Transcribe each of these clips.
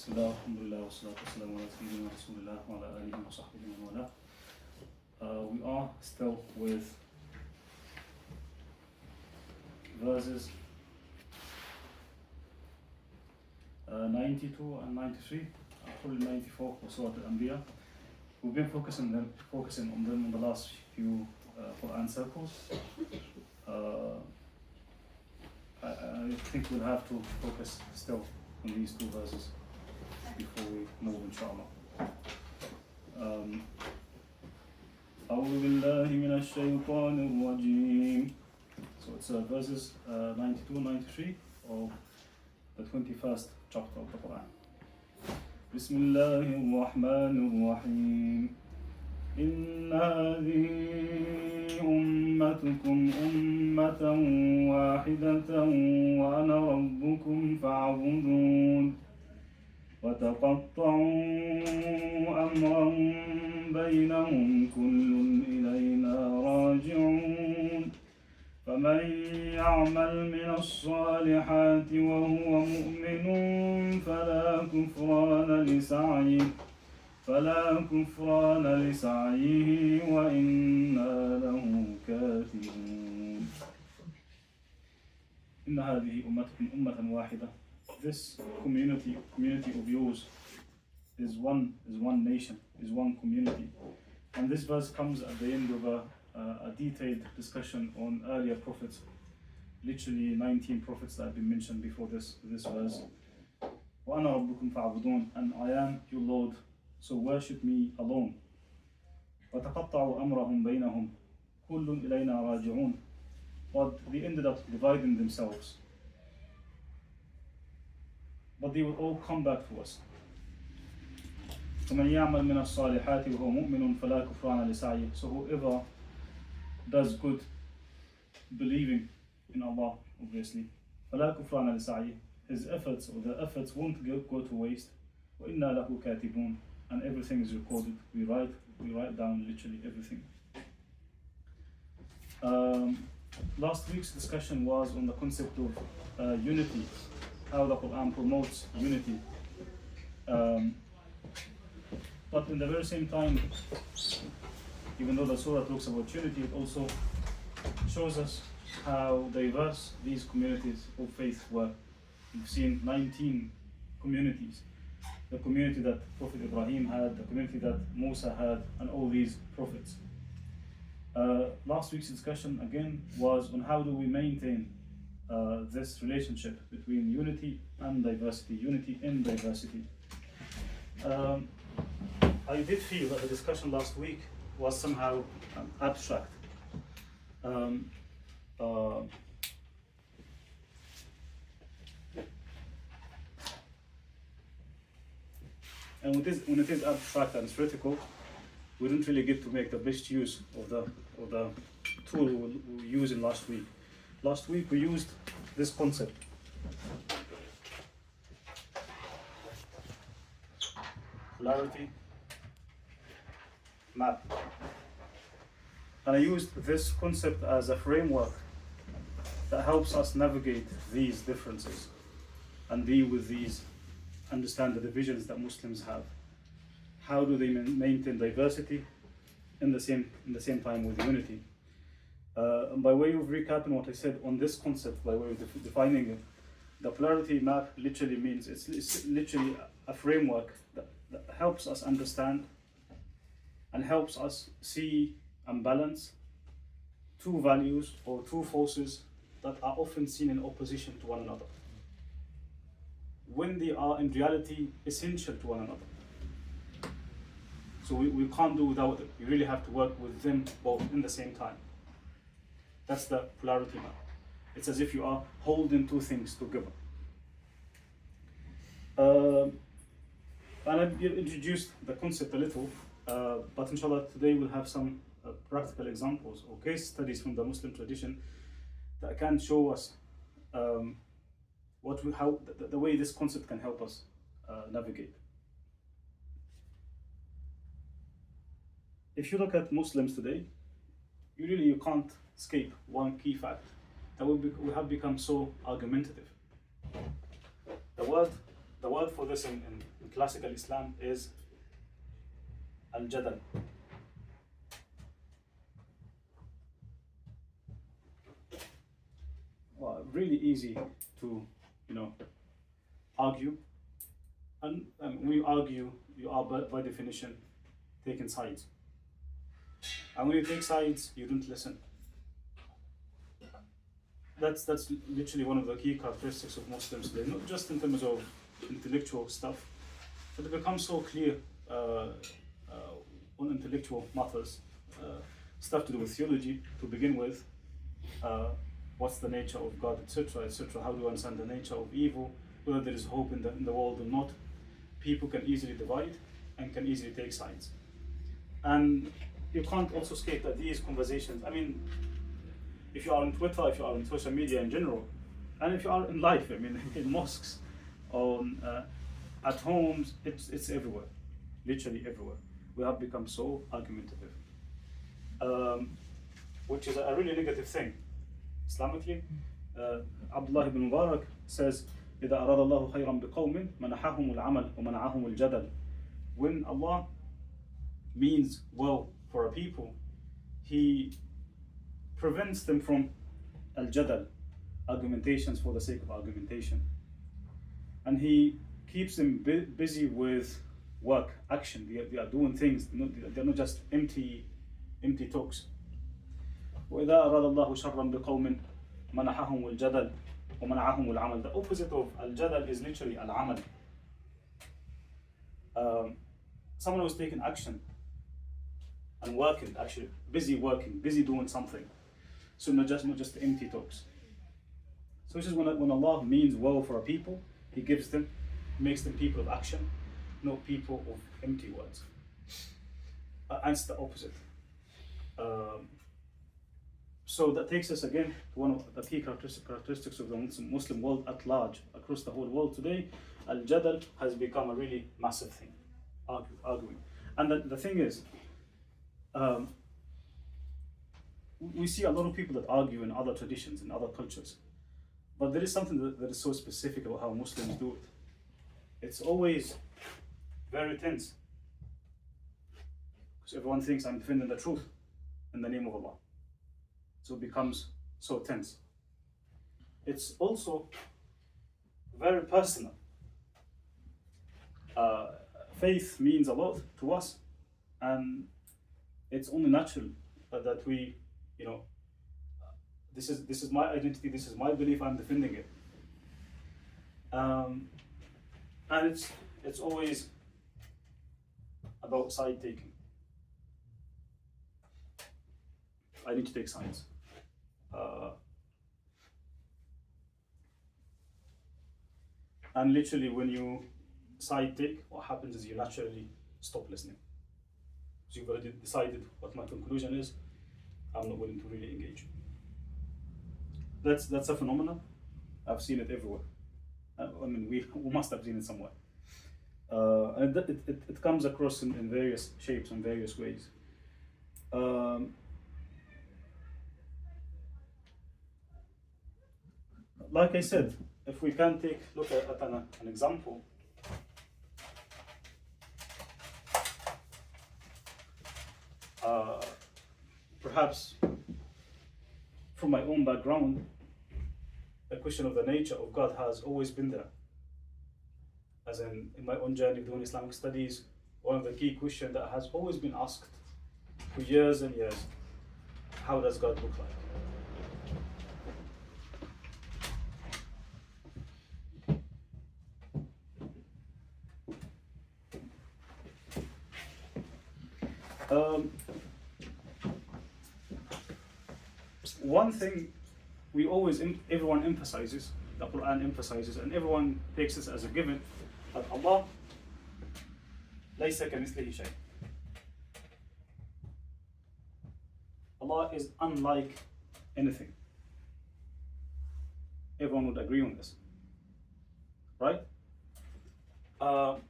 Bismillah, alhamdulillah, wa salatu wa salamu ala sayyidina rasulillah wa ala alihi wa sahbihi wa wala. We are still with verses 92 and 93, probably 94 for Surat Al Anbyaa. We've been focusing on them in the last few Quran circles. I think we'll have to focus still on these two verses before we move, inshallah. أعوذ بالله من الشيطان الرجيم. So it's verses 92 and 93 of the 21st chapter of the Quran. بسم الله الرحمن الرحيم. إن هذه أمتكم أمة واحدة وأنا ربكم فاعبدون وتقطعوا أمرهم بينهم كل إلينا راجعون فمن يعمل من الصالحات وهو مؤمن فلا كفران لسعيه وإنا له كافرون. إن هذه أمتكم أمة واحدة. This community of yours is one nation, is one community. And this verse comes at the end of a detailed discussion on earlier prophets, literally 19 prophets that have been mentioned before this verse. وَأَنَا رَبُّكُمْ فَاعْبُدُونَ, and I am your Lord, so worship me alone. وَتَقَطَّعُوا أَمْرَهُمْ بَيْنَهُمْ كُلٌّ إِلَيْنَا رَاجِعُونَ. But they ended up dividing themselves. But they will all come back to us. فَمَنْ يَعْمَلْ مِنَ الصَّالِحَاتِ وَهُوَ مُؤْمِنٌ فَلَا كُفْرَانَ لِسَعْيِهِ. So whoever does good, believing in Allah, obviously, فَلَا كُفْرَانَ لِسَعْيِهِ, his efforts or the efforts won't go to waste. وَإِنَّا لَهُ كَاتِبُونَ, and everything is recorded. We write down literally everything. Last week's discussion was on the concept of unity, how the Quran promotes unity. But in the very same time, even though the surah talks about unity, it also shows us how diverse these communities of faith were. We've seen 19 communities. The community that Prophet Ibrahim had, the community that Musa had, and all these prophets. Last week's discussion again was on how do we maintain this relationship between unity and diversity, unity in diversity. I did feel that the discussion last week was somehow abstract. And when it is abstract and theoretical, we didn't really get to make the best use of the tool we were using last week. Last week we used this concept. Polarity map. And I used this concept as a framework that helps us navigate these differences and deal with these, understand the divisions that Muslims have. How do they maintain diversity in the same time with unity? And by way of recapping what I said on this concept, by way of defining it, the polarity map literally means it's literally a framework that helps us understand and helps us see and balance two values or two forces that are often seen in opposition to one another, when they are in reality essential to one another. So we can't do without it. You really have to work with them both in the same time. That's the polarity map. It's as if you are holding two things together. And I've introduced the concept a little, but inshallah today we'll have some practical examples or case studies from the Muslim tradition that can show us how the way this concept can help us navigate. If you look at Muslims today, you can't escape one key fact, that we have become so argumentative. The word for this in classical Islam is al-jadal. Well, really easy to, argue. And when you argue, you are by definition taking sides. And when you take sides, you don't listen. That's literally one of the key characteristics of Muslims today, not just in terms of intellectual stuff, but it becomes so clear on intellectual matters, stuff to do with theology to begin with, what's the nature of God, etc., etc. How do you understand the nature of evil, whether there is hope in the world or not. People can easily divide and can easily take sides. And you can't also escape that these conversations, I mean, if you are on Twitter, if you are on social media in general, and if you are in life, I mean, in mosques, at homes, it's everywhere, literally everywhere. We have become so argumentative, which is a really negative thing. Islamically, Abdullah ibn Mubarak says, إذا أراد الله خيرا بقوم منحهم العمل ومنعهم الجدل. When Allah means well for a people, He prevents them from al-jadal, argumentations for the sake of argumentation. And He keeps them busy with work, action. They are doing things, they're not just empty talks. وإذا أراد الله شرا بقوم منحهم الجدل ومنعهم العمل. The opposite of al-jadal is literally al-amal. Someone who's taking action and working, actually busy working, busy doing something. So not just empty talks. So it's just when Allah means well for a people, He gives them, makes them people of action, not people of empty words. And it's the opposite. So that takes us again to one of the key characteristics of the Muslim world at large, across the whole world today. Al-jadal has become a really massive thing, arguing. And the thing is, we see a lot of people that argue in other traditions, in other cultures. But there is something that is so specific about how Muslims do it. It's always very tense. Because everyone thinks I'm defending the truth in the name of Allah. So it becomes so tense. It's also very personal. Faith means a lot to us, and it's only natural that we, this is my identity, this is my belief, I'm defending it. And it's always about side taking. I need to take sides. And literally, when you side take, what happens is you naturally stop listening. So you've already decided what my conclusion is. I'm not willing to really engage. That's a phenomenon. I've seen it everywhere. I mean, we must have seen it somewhere. And it comes across in various shapes and various ways. Like I said, if we can look at an example, perhaps from my own background, the question of the nature of God has always been there. As in my own journey doing Islamic studies, one of the key questions that has always been asked for years and years, how does God look like? One thing everyone emphasizes, the Quran emphasizes, and everyone takes this as a given, that Allah ليس كمثله شيء. Allah is unlike anything. Everyone would agree on this, right? But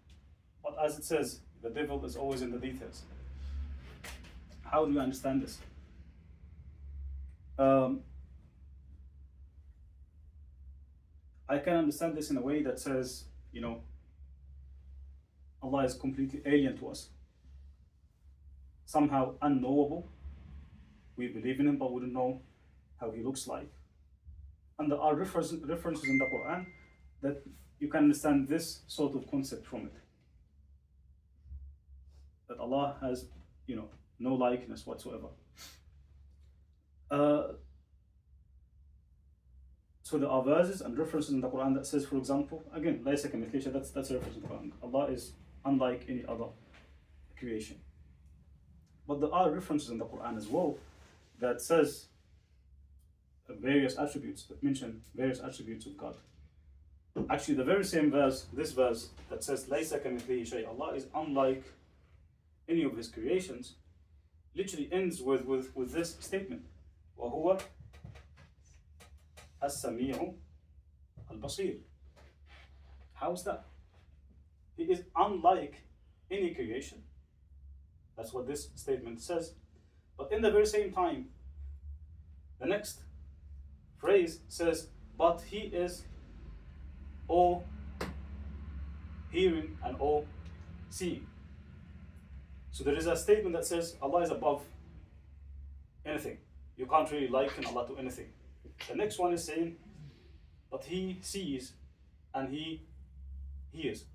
as it says, the devil is always in the details. How do you understand this? I can understand this in a way that says, Allah is completely alien to us, somehow unknowable. We believe in Him, but we don't know how He looks like. And there are references in the Quran that you can understand this sort of concept from it. That Allah has, no likeness whatsoever. So there are verses and references in the Quran that says, for example, again, that's a reference in the Quran. Allah is unlike any other creation. But there are references in the Quran as well that says various attributes, that mention various attributes of God. Actually, the very same verse, this verse that says, لَيْسَ كَمِثْلِهِ شَيْءٍ, Allah is unlike any of His creations, literally ends with this statement, وَهُوَ السَّمِيعُ الْبَصِيرُ. How is that? He is unlike any creation. That's what this statement says. But in the very same time, the next phrase says, but He is all hearing and all seeing. So there is a statement that says Allah is above anything. You can't really liken Allah to anything. The next one is saying, but He sees and He hears.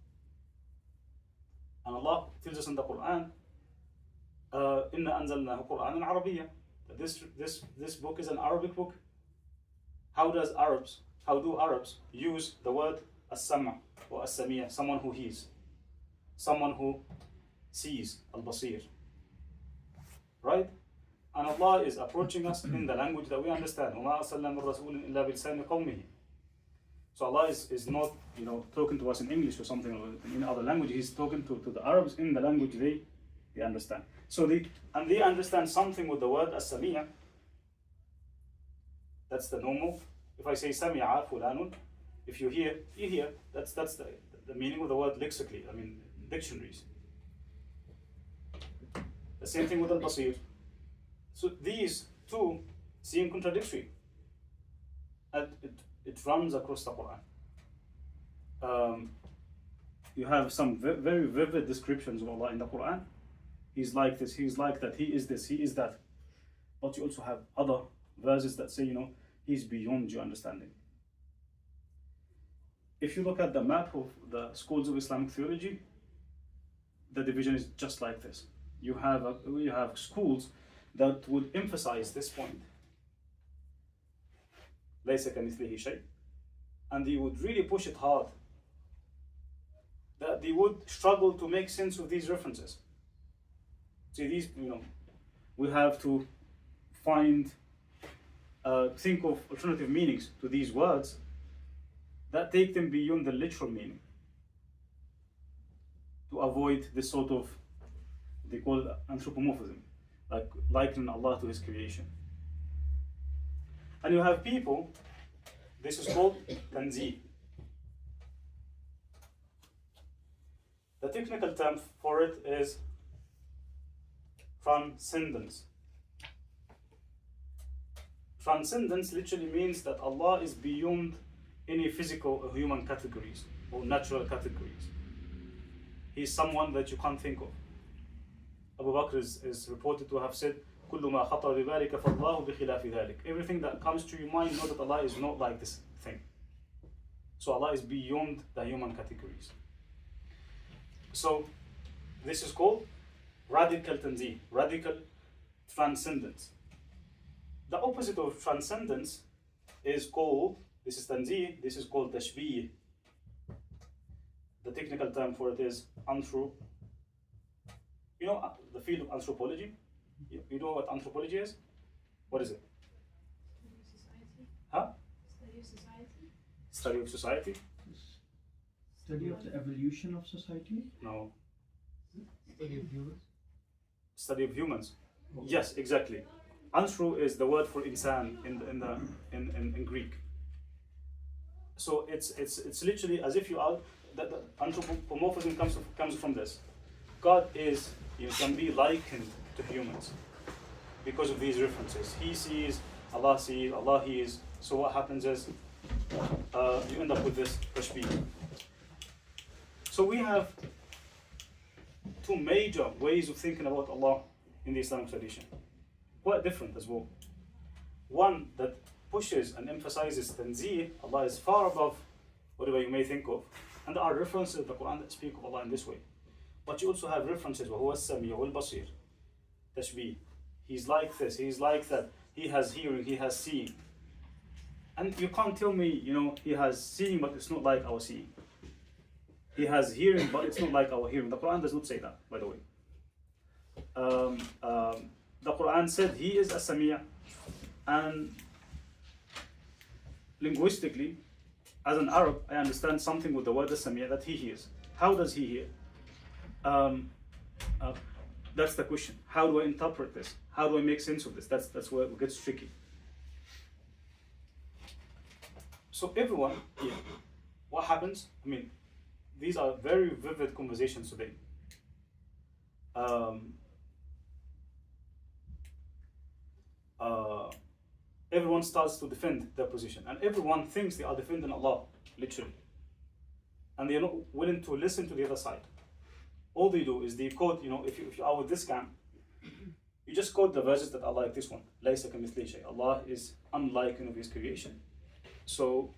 And Allah tells us in the Quran, إِنَّا أَنزَلْنَاهُ قُرْآنًا عَرَبِيًّا, that this book is an Arabic book. How do Arabs use the word as-sam' or as-sami', someone who hears, someone who sees, al-basir, right? And Allah is approaching us in the language that we understand. وَمَا أَرْسَلْنَا مِن رَّسُولٍ إِلَّا بِلِسَانِ قَوْمِهِ. So Allah is not talking to us in English or something, or in other language. He's talking to the Arabs in the language they understand. So they understand something with the word as-sami'. That's the normal. If I say sami'a fulanun, if you hear, you hear. That's the meaning of the word lexically. I mean, dictionaries. The same thing with al-basir. So these two seem contradictory. And it runs across the Quran. You have some very vivid descriptions of Allah in the Quran. He's like this, He's like that, He is this, He is that. But you also have other verses that say, He's beyond your understanding. If you look at the map of the schools of Islamic theology, the division is just like this. You have schools that would emphasize this point, لَيْسَ كَمِثْلِهِ شَيْءٍ, and they would really push it hard, that they would struggle to make sense of these references. See, these, we have to think of alternative meanings to these words that take them beyond the literal meaning, to avoid this sort of, they call it anthropomorphism, like likening Allah to His creation. And you have people, this is called tanzih. The technical term for it is transcendence. Transcendence literally means that Allah is beyond any physical or human categories or natural categories. He is someone that you can't think of. Abu Bakr is reported to have said, كُلُّ مَا خَطَرَ بِبَالِكَ فَاللَّهُ بِخِلَافِ ذَلِكَ. Everything that comes to your mind, know that Allah is not like this thing. So Allah is beyond the human categories. So this is called radical tanzih, radical transcendence. The opposite of transcendence is called, this is tanzih, this is called tashbih. The technical term for it is the field of anthropology. You know what anthropology is? What is it? Study of society. Huh? Study of society. Study of society? Study of the evolution of society? No. Study of humans? Study of humans. Yes, exactly. Anthro is the word for insan in Greek. So it's literally as if you are, the anthropomorphism comes from this. God can be likened to humans because of these references. He sees, Allah hears. So what happens is you end up with this tashbih. So we have two major ways of thinking about Allah in the Islamic tradition. Quite different as well. One that pushes and emphasizes tanzih, Allah is far above whatever you may think of. And there are references in the Quran that speak of Allah in this way. But you also have references, وَهُوَ السَّمِيعُ وَالْبَصِيرُ, tashbih. He's like this, he's like that, he has hearing, he has seeing. And you can't tell me, he has seeing, but it's not like our seeing. He has hearing, but it's not like our hearing. The Quran does not say that, by the way. The Quran said he is a Sami', and linguistically, as an Arab, I understand something with the word Sami' that he hears. How does he hear? That's the question. How do I interpret this? How do I make sense of this? That's where it gets tricky. So everyone here, what happens? I mean, these are very vivid conversations today. Everyone starts to defend their position, and everyone thinks they are defending Allah, literally. And they are not willing to listen to the other side. All they do is they quote, if you are with this camp, you just quote the verses that are like this one. لَيْسَ كَمِثْلِهِ شَيْءٌ. Allah is unlike His creation. So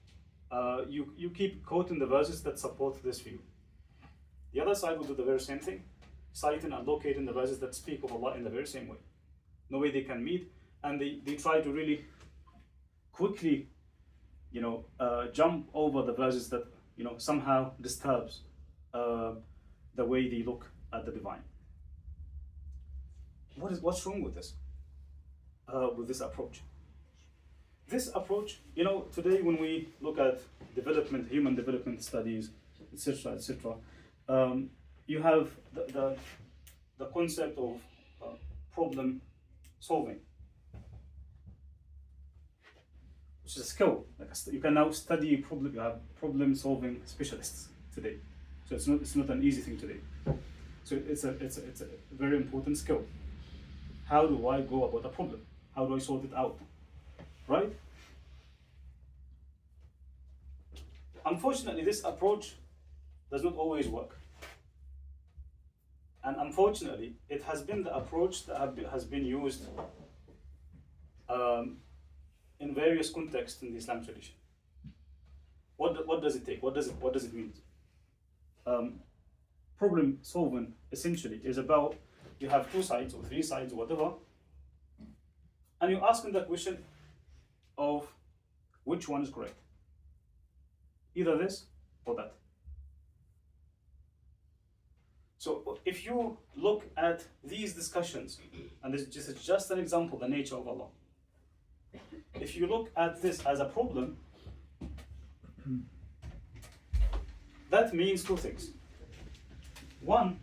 you keep quoting the verses that support this view. The other side will do the very same thing, citing and locating the verses that speak of Allah in the very same way. No way they can meet, and they try to really quickly, jump over the verses that somehow disturbs the way they look at the divine. What's wrong with this? With this approach? This approach, today when we look at development, human development studies, etc., etc., you have the concept of problem solving, which is a skill. You can now study problem. You have problem solving specialists today. So it's not an easy thing today. So it's a very important skill. How do I go about a problem? How do I sort it out? Right? Unfortunately, this approach does not always work. And unfortunately, it has been the approach that has been used in various contexts in the Islamic tradition. What does it take? What does it mean? Problem solving essentially is about, you have two sides or three sides or whatever, and you're asking the question of which one is correct. Either this or that. So if you look at these discussions, and this is just an example, the nature of Allah. If you look at this as a problem, that means two things. One,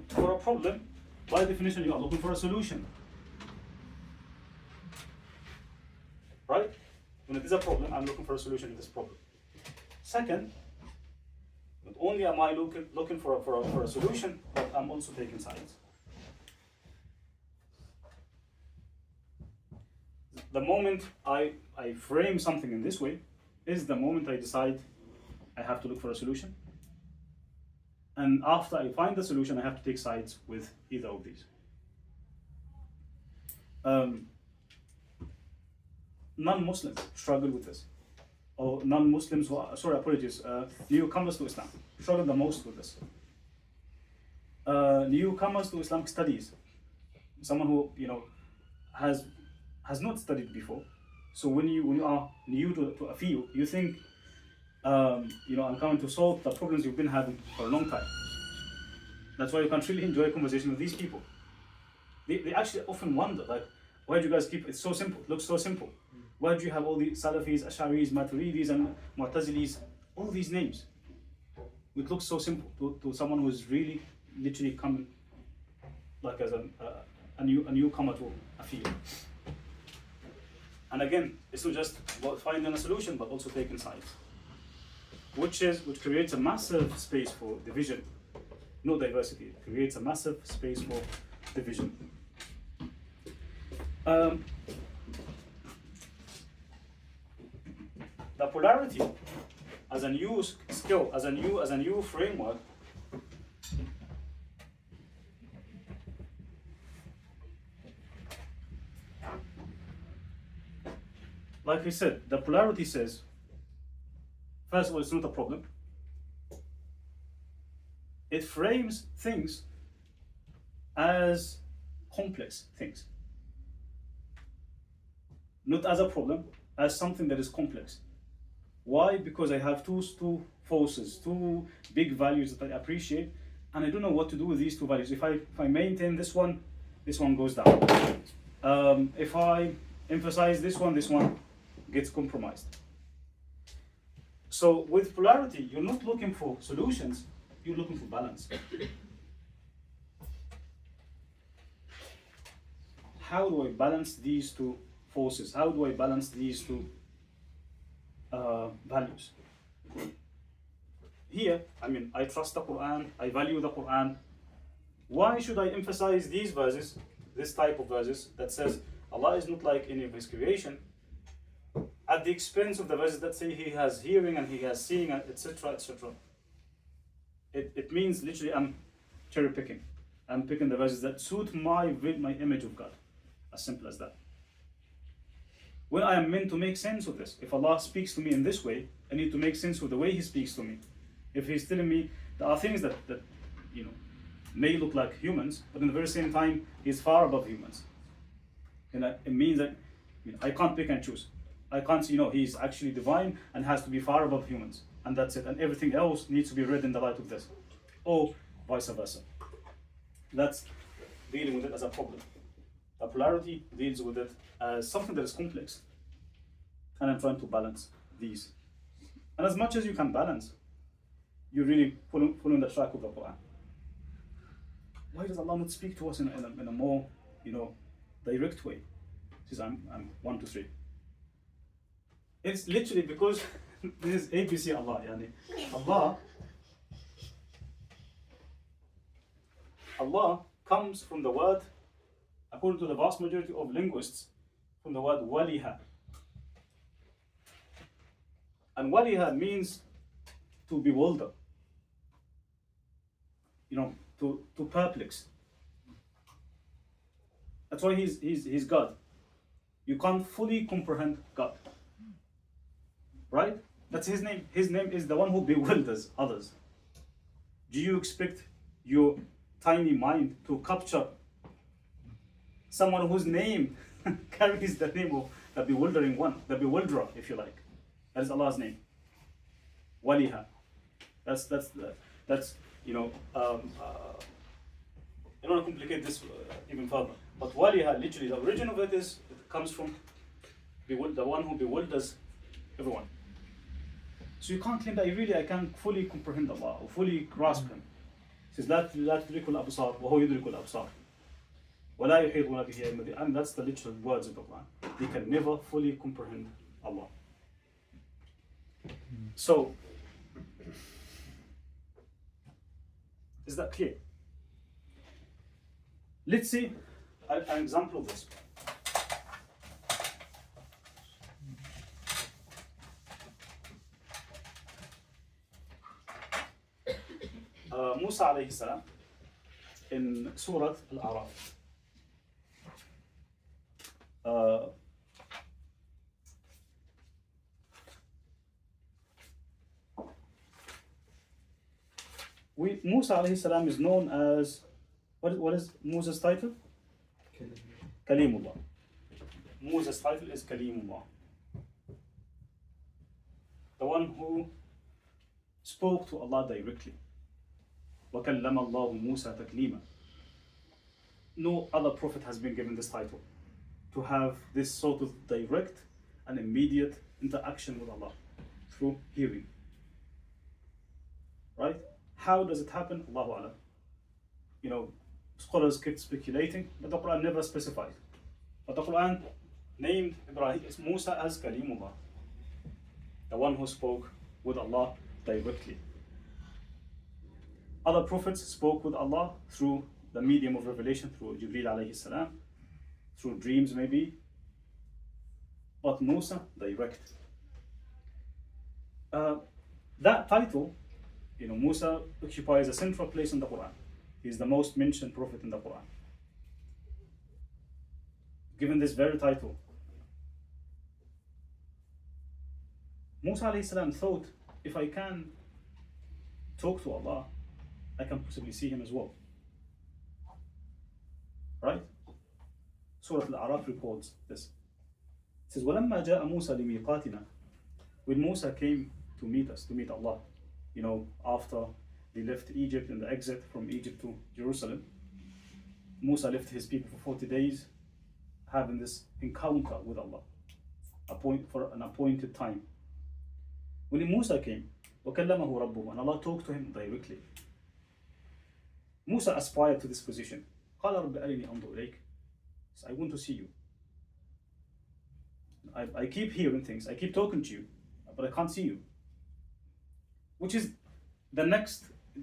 for a problem, by definition, you are looking for a solution. Right? When it is a problem, I'm looking for a solution to this problem. Second, not only am I looking for a solution, but I'm also taking sides. The moment I frame something in this way is the moment I decide I have to look for a solution. And after I find the solution, I have to take sides with either of these. Non-Muslims struggle with this. Or non-Muslims newcomers to Islam struggle the most with this. Newcomers to Islamic studies, someone who has not studied before. So when you are new to a field, you think, I'm coming to solve the problems you've been having for a long time. That's why you can't really enjoy a conversation with these people. They actually often wonder, why do you guys keep it so simple? It looks so simple. Why do you have all these Salafis, Ash'aris, Maturidis, and Mu'tazilis, all these names? It looks so simple to someone who is really, literally coming, as a newcomer to a field. And again, it's not just about finding a solution, but also taking sides, which creates a massive space for division, no diversity. It creates a massive space for division. The polarity as a new skill, as a new framework, like I said, the polarity says, first of all, it's not a problem. It frames things as complex things. Not as a problem, as something that is complex. Why? Because I have two forces, two big values that I appreciate, and I don't know what to do with these two values. If I maintain this one goes down. If I emphasize this one gets compromised. So with polarity, you're not looking for solutions, you're looking for balance. How do I balance these two forces? How do I balance these two values? Here, I trust the Quran, I value the Quran. Why should I emphasize these verses, this type of verses that says Allah is not like any of His creation, at the expense of the verses that say He has hearing and He has seeing, etc., etc.? It means literally I'm cherry picking. I'm picking the verses that suit my image of God. As simple as that. When I am meant to make sense of this, if Allah speaks to me in this way, I need to make sense of the way He speaks to me. If He's telling me there are things that may look like humans, but in the very same time He's far above humans, and it means that I can't pick and choose. I can't say He's actually divine and has to be far above humans, and that's it. And everything else needs to be read in the light of this, or vice versa. That's dealing with it as a problem. The polarity deals with it as something that is complex, and I'm trying to balance these. And as much as you can balance, you're really following the track of the Quran. Why does Allah not speak to us in a more, direct way? He says, I'm 1, 2, 3. It's literally because this is ABC Allah. Allah comes from the word, according to the vast majority of linguists, from the word waliha. And waliha means to bewilder, to perplex. That's why he's God. You can't fully comprehend God. Right? That's His name. His name is the one who bewilders others. Do you expect your tiny mind to capture someone whose name carries the name of the bewildering one, the bewilderer, if you like? That is Allah's name. Waliha. That's I don't want to complicate this even further. But waliha, literally, the origin of it comes from the one who bewilders everyone. So you can't claim that I can't fully comprehend Allah or fully grasp Him. It says, لا تدرك الأبصار وهو يدرك الأبصار ولا يحيطون به علما. And that's the literal words of the Quran. They can never fully comprehend Allah. So, is that clear? Let's see an example of this. Musa alayhi salam in Surat Al Anbyaa. Musa alayhi salam is known as, what is Musa's title? Kalimullah. Musa's title is Kalimullah. The one who spoke to Allah directly. وَكَلَّمَ اللَّهُ مُوسَى تَكْلِيمًا. No other prophet has been given this title, to have this sort of direct and immediate interaction with Allah through hearing. Right? How does it happen? Allahu Alam. Scholars kept speculating, but the Quran never specified. But the Quran named Musa as Kalimullah, the one who spoke with Allah directly. Other prophets spoke with Allah through the medium of revelation, through Jibreel alayhi salam, through dreams maybe, but Musa direct. That title, Musa occupies a central place in the Quran. He is the most mentioned prophet in the Quran. Given this very title, Musa alayhi salam thought, if I can talk to Allah, I can possibly see him as well. Right? Surat Al Anbyaa reports this. It says, وَلَمَّا جَاءَ مُوسَى لِمِيقَاتِنَا. When Musa came to meet us, to meet Allah, after they left Egypt and the exit from Egypt to Jerusalem, Musa left his people for 40 days, having this encounter with Allah, for an appointed time. When Musa came, وَكَلَّمَهُ رَبُّهُ, and Allah talked to him directly. Musa aspired to this position. قَالَ رَبِّ أَرِنِي أَنْظُرْ إِلَيْكَ. I want to see you. I keep hearing things, I keep talking to you, but I can't see you. Which is the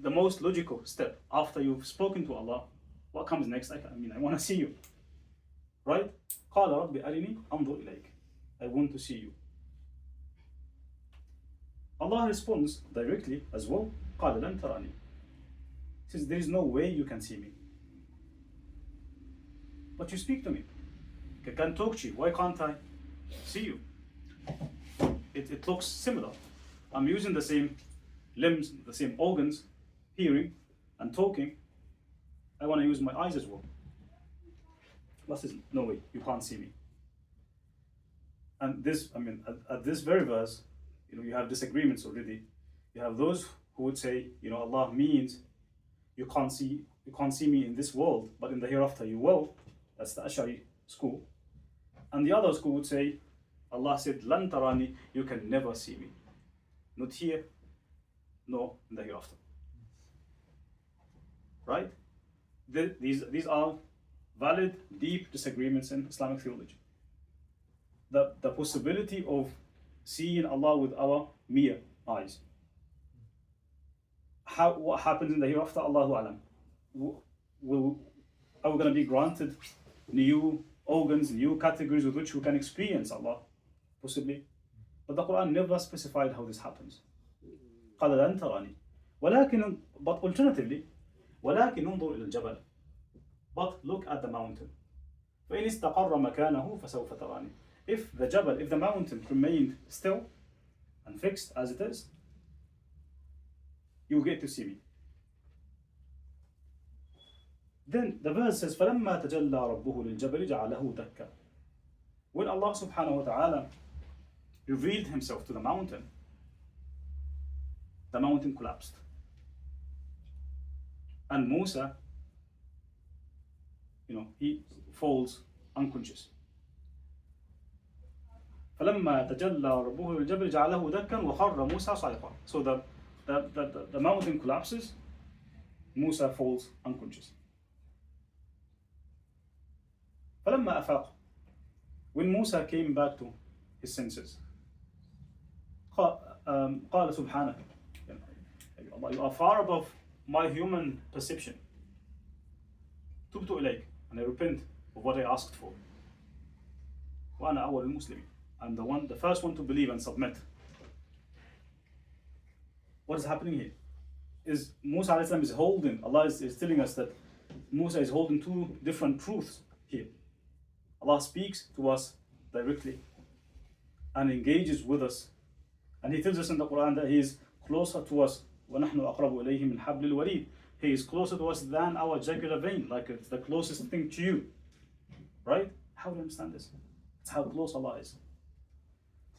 most logical step. After you've spoken to Allah, what comes next? I want to see you. Right? قَالَ رَبِّ أَرِنِي أَنْظُرْ إِلَيْكَ. I want to see you. Allah responds directly as well. قَالَ لَنْ تَرَانِي. He says, there is no way you can see me. But you speak to me. I can talk to you. Why can't I see you? It looks similar. I'm using the same limbs, the same organs, hearing and talking. I want to use my eyes as well. Allah says, no way, you can't see me. And this, at this very verse, you have disagreements already. You have those who would say, Allah means you can't see me in this world, but in the hereafter you will. That's the Ash'ari school. And the other school would say, Allah said, Lan tarani, you can never see me. Not here, nor in the hereafter. Right? These are valid, deep disagreements in Islamic theology. The possibility of seeing Allah with our mere eyes. What happens in the hereafter, Allahu Alam. Are we going to be granted new organs, new categories with which we can experience Allah? Possibly. But the Quran never specified how this happens. قَالَ لَن تَرَانِي. But alternatively, وَلَكِنْ انظُرْ إِلَى الْجَبَلِ. But look at the mountain. فَإِنِ اسْتَقَرَّ مَكَانَهُ فَسَوْفَ تَرَانِي. If the mountain remained still and fixed as it is, you will get to see me. Then the verse says, فَلَمَّا تَجَلَّى رَبُّهُ لِلْجَبَلِ جَعَلَهُ دَكًّا. When Allah subhanahu wa ta'ala revealed himself to the mountain collapsed. And Musa, he falls unconscious. فَلَمَّا تَجَلَّى رَبُّهُ لِلْجَبَلِ جَعَلَهُ دَكًّا وَخَرَّ مُوسَى صَعِقًا. So the mountain collapses, Musa falls unconscious. فَلَمَّا أَفَاقَ. When Musa came back to his senses, قال سبحانك, Allah, you are far above my human perception. تُبْتُ إِلَيْكَ, and I repent of what I asked for. وَأَنَا أَوَّلُ الْمُسْلِمِينَ. I'm the first one to believe and submit. What is happening here? Is Musa alayhi salam is holding, Allah is telling us that Musa is holding two different truths here. Allah speaks to us directly and engages with us. And He tells us in the Quran that He is closer to us. وَنَحْنُ أَقْرَبُ إِلَيْهِ مِنْ حَبْلِ الْوَرِيدِ. He is closer to us than our jugular vein, like it's the closest thing to you. Right? How do you understand this? It's how close Allah is.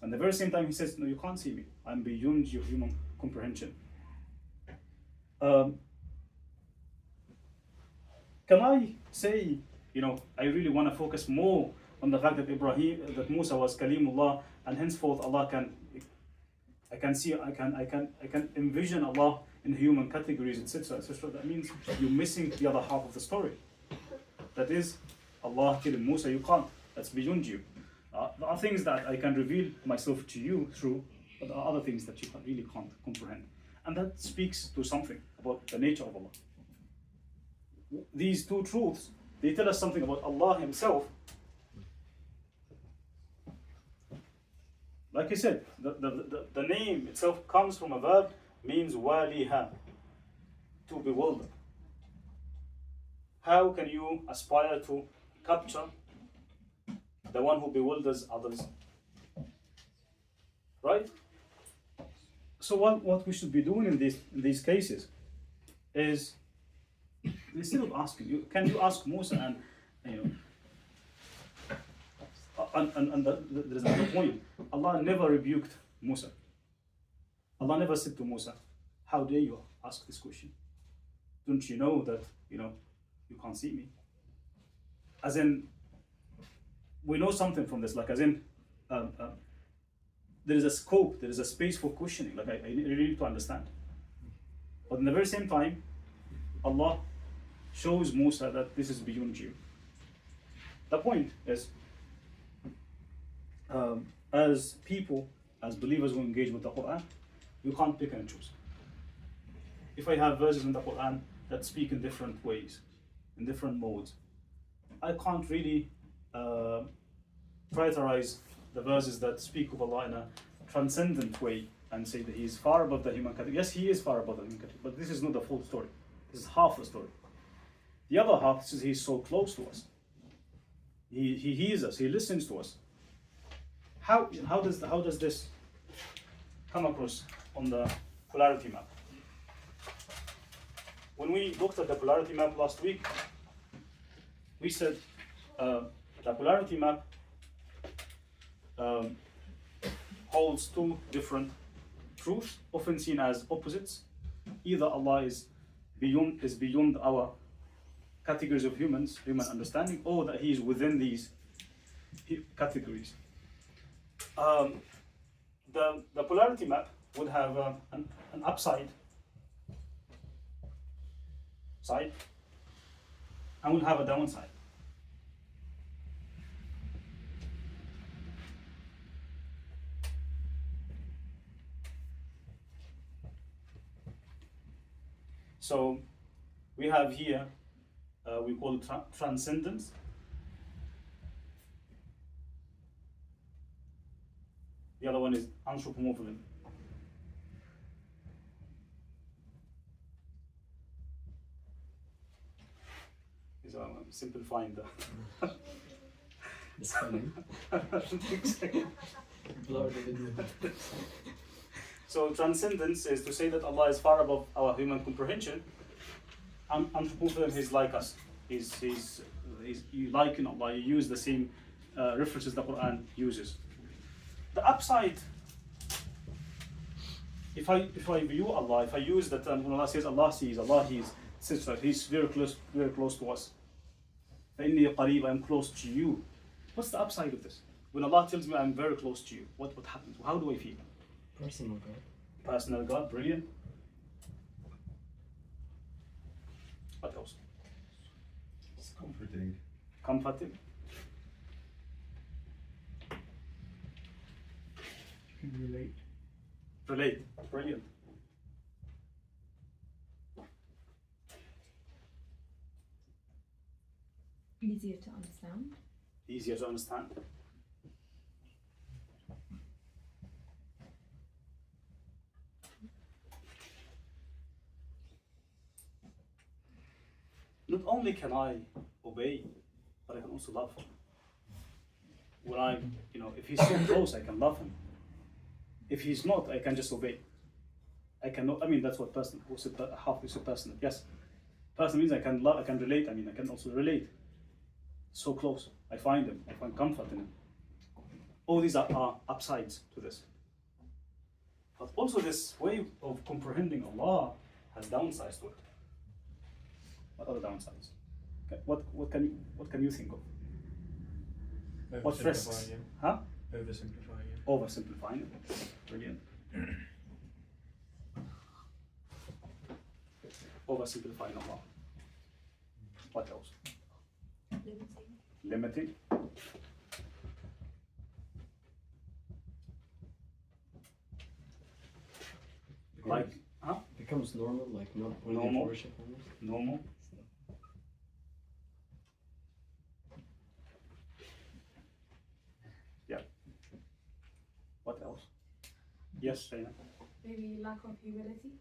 And at the very same time He says, no, you can't see me. I'm beyond your human comprehension. Can I say, I really want to focus more on the fact that Musa was Kalimullah, and henceforth I can envision Allah in human categories, etc., etc. That means you're missing the other half of the story. That is, Allah telling Musa, you can't. That's beyond you. There are things that I can reveal myself to you through, but there are other things that you really can't comprehend. And that speaks to something about the nature of Allah. These two truths, they tell us something about Allah Himself. Like I said, the name itself comes from a verb, means waliha, to bewilder. How can you aspire to capture the one who bewilders others? Right? So what we should be doing in these cases is, instead of asking you, can you ask Musa and there's another point. Allah never rebuked Musa. Allah never said to Musa, how dare you ask this question? Don't you know that you can't see me? As in, we know something from this, like as in there is a scope, there is a space for questioning, like I really need to understand. But in the very same time, Allah shows Musa that this is beyond you. The point is, as people, as believers who engage with the Quran, you can't pick and choose. If I have verses in the Quran that speak in different ways, in different modes, I can't really prioritize the verses that speak of Allah in a transcendent way and say that He is far above the human category. Yes, He is far above the human category, but this is not the full story. This is half the story. The other half is He is so close to us. He hears us. He listens to us. How does this come across on the polarity map? When we looked at the polarity map last week, we said the polarity map holds two different truths, often seen as opposites. Either Allah is beyond our categories of human understanding, or that He is within these categories. The polarity map would have an upside side and would have a downside. So we have here, we call it transcendence. The other one is anthropomorphism. So I'm simplifying that. It's funny. So transcendence is to say that Allah is far above our human comprehension. Anthropomorphism is like us. You liken Allah. You use the same references the Quran uses. The upside, if I view Allah, if I use the term when Allah says Allah sees, Allah hears, He's very close to us. فَإِنِّي قَرِيبٌ, I am close to you. What's the upside of this? When Allah tells me I'm very close to you, what happens? How do I feel? Personal God. Personal God, brilliant. What else? It's comforting. Comforting. You can relate. Relate, brilliant. Easier to understand. Easier to understand. Not only can I obey, but I can also love him. When if he's so close, I can love him. If he's not, I can just obey. I cannot. I mean, that's what person. Half is a person. Yes, person means I can love. I can relate. I mean, I can also relate. So close. I find him. I find comfort in him. All these are upsides to this. But also, this way of comprehending Allah has downsides to it. What other downsides? Okay, what can you think of? What risks? Huh? Oversimplifying it. Oversimplifying it. Brilliant. Oversimplifying Allah. What else? Limiting. Like, huh? Becomes normal, like not worthy Normal. of worship almost. Normal. Yeah. What else? Yes, Shayna. Maybe lack of humility.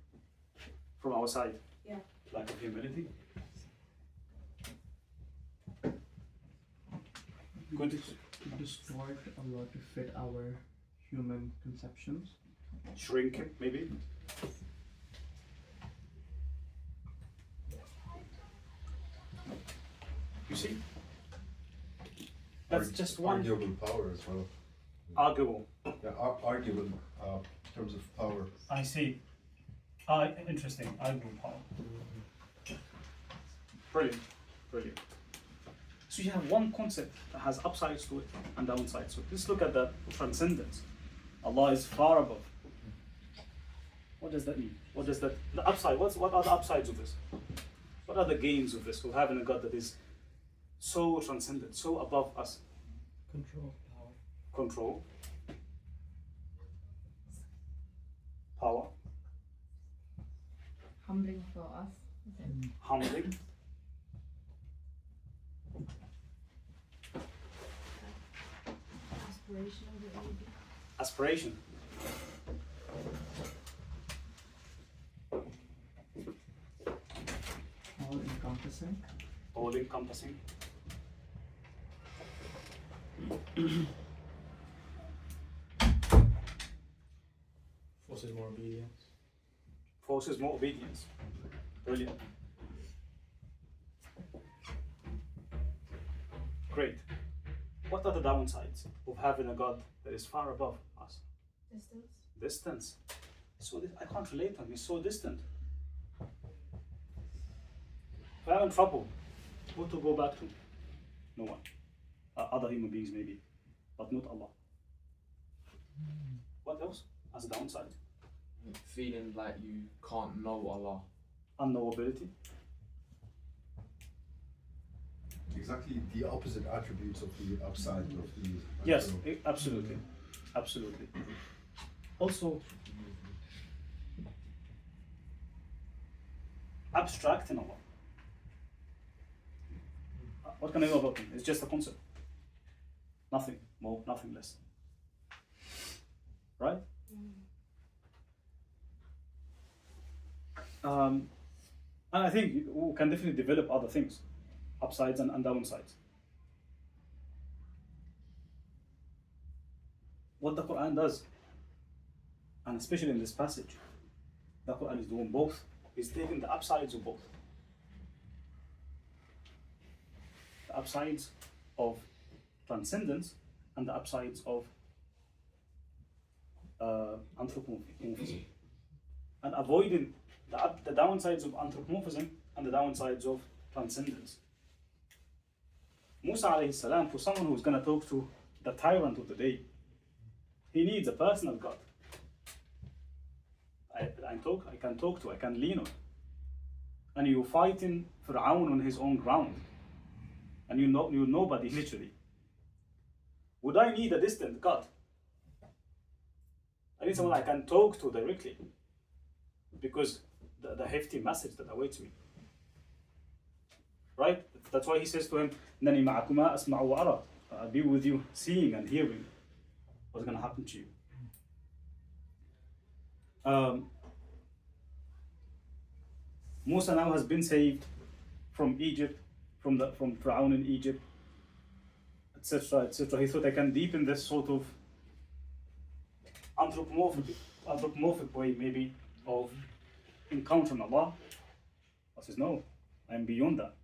From our side. Yeah. Lack of humility. Good. To distort Allah to fit our human conceptions. shrink it, maybe. You see? That's just one arguable power as well. arguable. Yeah, arguable in terms of power. I see. Interesting. Arguable power. Brilliant. Brilliant. So you have one concept that has upsides to it and downsides. So let's look at the transcendence. Allah is far above. What does that mean? What does that, the upside, what are the upsides of this? What are the gains of this, of having a God that is so transcendent, so above us? Control, power. Control. Power. Humbling for us. Is it? Humbling. Aspirational, maybe. Aspiration. All encompassing. All encompassing. Forces more obedience. Forces more obedience. Brilliant. Great. What are the downsides of having a God that is far above us? Distance. Distance. So I can't relate to him. He's so distant. If I'm in trouble, who to go back to? No one. Other human beings maybe, but not Allah. What else as a downside? Feeling like you can't know Allah. Unknowability. Exactly the opposite attributes of the upside of the. Yes, absolutely. Absolutely. Also, abstracting Allah. What can I know about him? It's just a concept. Nothing more, nothing less. Right? And I think we can definitely develop other things, upsides and downsides. What the Quran does, and especially in this passage, the Quran is doing both. It's taking the upsides of both. The upsides of transcendence and the upsides of anthropomorphism, and avoiding the downsides of anthropomorphism and the downsides of transcendence. Musa alayhi salam, for someone who's going to talk to the tyrant of the day, he needs a personal God. I can lean on. And you're fighting Fir'aun on his own ground. And you're nobody, literally. Would I need a distant God? I need someone I can talk to directly. Because the hefty message that awaits me. Right? That's why he says to him, "Nani ma'akuma asma'u wa ara." I'll be with you, seeing and hearing what's going to happen to you. Musa now has been saved from Egypt, from Fir'aun in Egypt, etc., etc. He thought, I can deepen this sort of anthropomorphic way, maybe, of encountering Allah. Allah says, no, I am beyond that.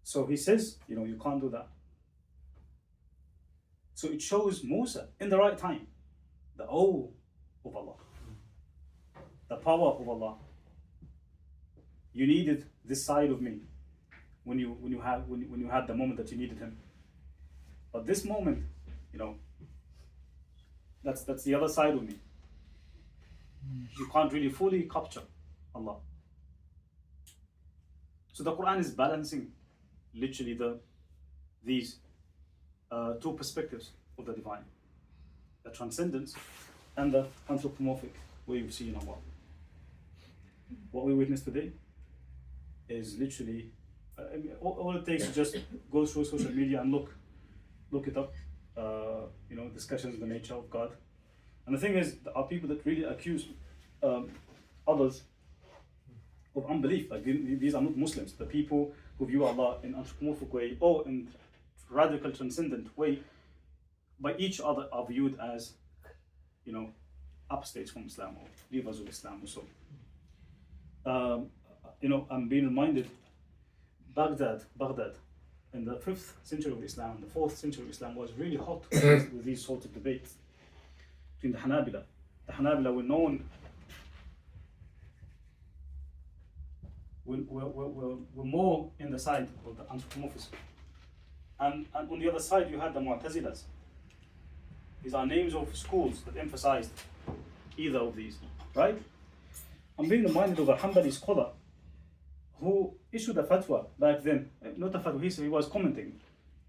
So he says, you can't do that. So it shows Musa in the right time, the awe of Allah, the power of Allah. You needed this side of me when you had the moment that you needed him. But this moment, that's the other side of me. You can't really fully capture Allah. So the Quran is balancing literally these two perspectives of the divine, the transcendence and the anthropomorphic way of seeing Allah. What we witness today is literally all it takes is just go through social media and look it up, discussions on the nature of God. And the thing is, there are people that really accuse others of unbelief. Like these are not Muslims. The people who view Allah in anthropomorphic way or in radical transcendent way, by each other are viewed as upstage from Islam or leavers of Islam or so. I'm being reminded Baghdad in the 5th century of Islam, the 4th century of Islam was really hot with these sorts of debates between the Hanabila. The Hanabila were known, were more in the side of the anthropomorphism. And on the other side you had the Mu'tazilas. These are names of schools that emphasized either of these, right? I'm being reminded of a Hanbali scholar who issued a fatwa back then. Not a fatwa, he was commenting.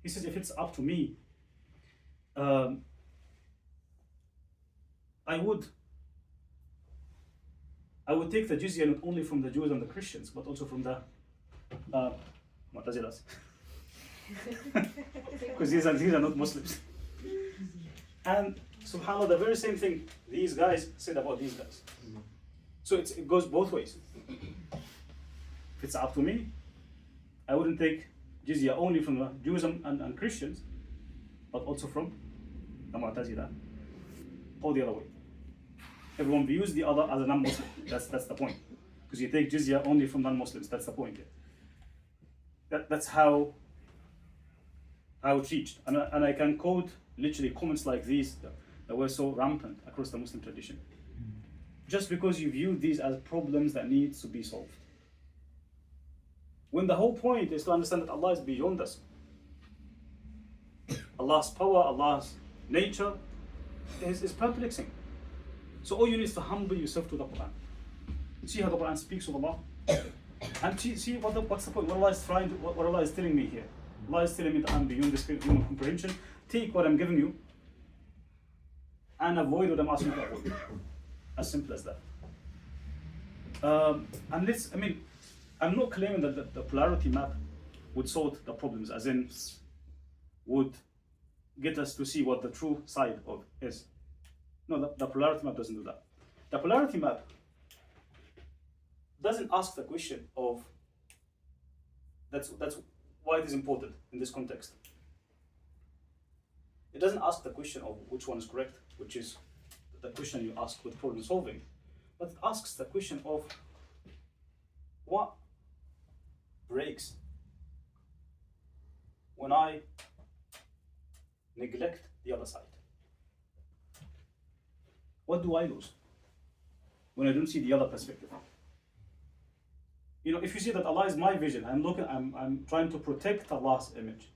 He says, if it's up to me, I would take the jizya not only from the Jews and the Christians, but also from the Mu'tazilas. Because these are not Muslims. And subhanAllah, the very same thing these guys said about these guys. So it goes both ways. If it's up to me, I wouldn't take jizya only from the Jews and Christians, but also from the Mu'tazila, or the other way. Everyone views the other as a non-Muslim. That's the point. Because you take jizya only from non-Muslims. That's the point. That's how it's reached. And I can quote literally comments like these that were so rampant across the Muslim tradition. Just because you view these as problems that need to be solved. When the whole point is to understand that Allah is beyond us. Allah's power, Allah's nature is perplexing. So all you need is to humble yourself to the Quran. See how the Quran speaks of Allah. And see what's the point? What Allah is telling me here. Allah is telling me that I'm beyond this human comprehension. Take what I'm giving you and avoid what I'm asking you to avoid. As simple as that. I'm not claiming that the polarity map would sort the problems, as in would get us to see what the true side of is. No, the polarity map doesn't do that. The polarity map doesn't ask the question of, that's why it is important in this context. It doesn't ask the question of which one is correct, which is the question you ask with problem solving, but it asks the question of what breaks when I neglect the other side. What do I lose when I don't see the other perspective? If you see that Allah is my vision, I'm trying to protect Allah's image,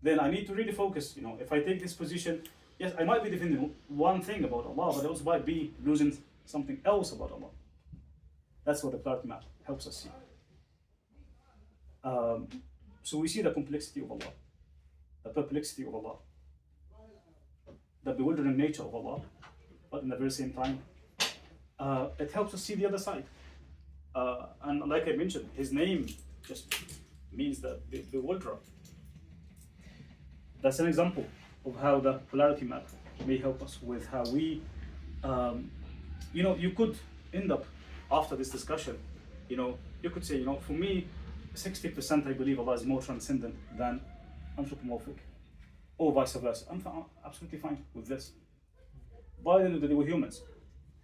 then I need to really focus. If I take this position, yes, I might be defending one thing about Allah, but I also might be losing something else about Allah. That's what the polarity map helps us see. So we see the complexity of Allah, the perplexity of Allah, the bewildering nature of Allah, but in the very same time, it helps us see the other side. And like I mentioned, his name just means the bewilderer. That's an example of how the polarity map may help us with how we, you could end up after this discussion, you could say, for me, 60% I believe Allah is more transcendent than anthropomorphic, or vice versa. I'm absolutely fine with this. By the end of the day, we're humans.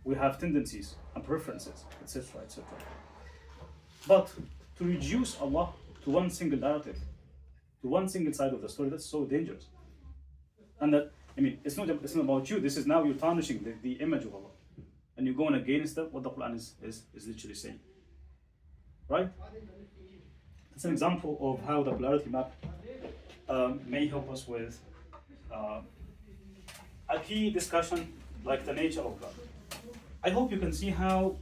We have tendencies and preferences, etc., etc. But to reduce Allah to one single narrative, to one single side of the story, that's so dangerous. And that, it's not about you. This is now you're tarnishing the image of Allah, and you're going against what the Quran is literally saying. Right? That's an example of how the polarity map may help us with a key discussion like the nature of God. I hope you can see how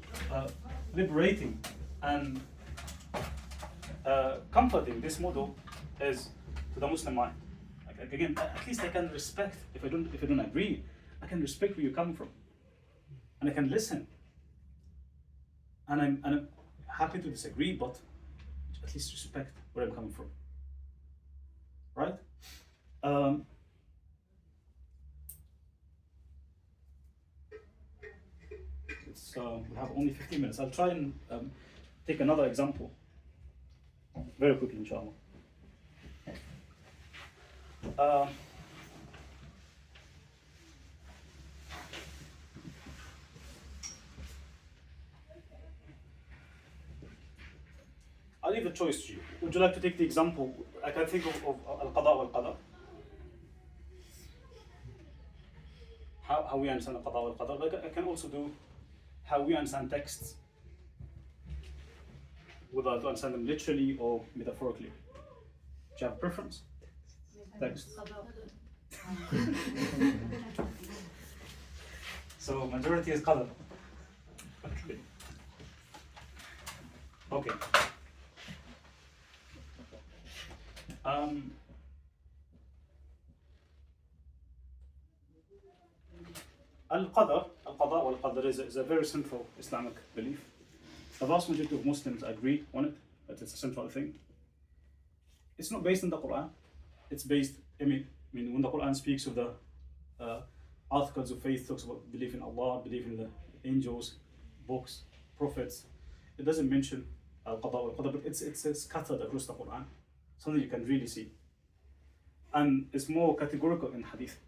liberating and comforting this model is to the Muslim mind. Like, again, at least I can respect, if I don't agree, I can respect where you're coming from, and I can listen. And I'm happy to disagree, but at least respect where I'm coming from. Right? We have only 15 minutes. I'll try and take another example very quickly, inshallah. leave the choice to you. Would you like to take the example? I can think of al-qada wal-qadar. How we understand al-qada wal-qadar. Like I can also do how we understand texts, whether to understand them literally or metaphorically. Do you have a preference? Text. So majority is qadar. Okay. Al-qadar wal-qadar is a very central Islamic belief. The vast majority of Muslims agree on it, that it's a central thing. It's not based in the Quran. It's based, I mean when the Quran speaks of the articles of faith, talks about belief in Allah, belief in the angels, books, prophets. It doesn't mention al-qada wal-qadar, but it's scattered across the Quran, something you can really see. And it's more categorical in hadith,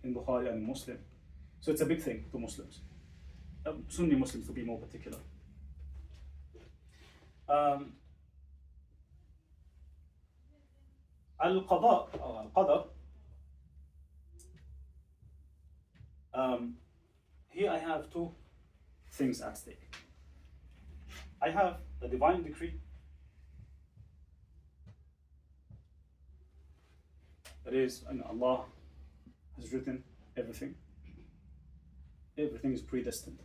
in Bukhari and Muslim. So it's a big thing to Muslims, Sunni Muslims to be more particular. Al-qada or al-qadar. Here I have two things at stake. I have the divine decree. That is, Allah has written everything. Everything is predestined.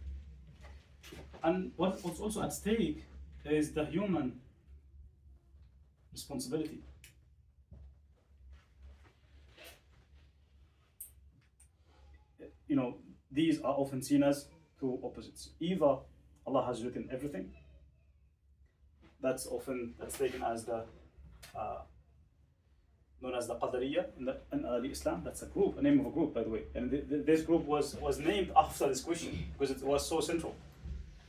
And what's also at stake is the human responsibility. These are often seen as two opposites. Either Allah has written everything. That's taken as the known as the Qadariyya in early Islam. That's a name of a group, by the way. And this group was named after this question because it was so central.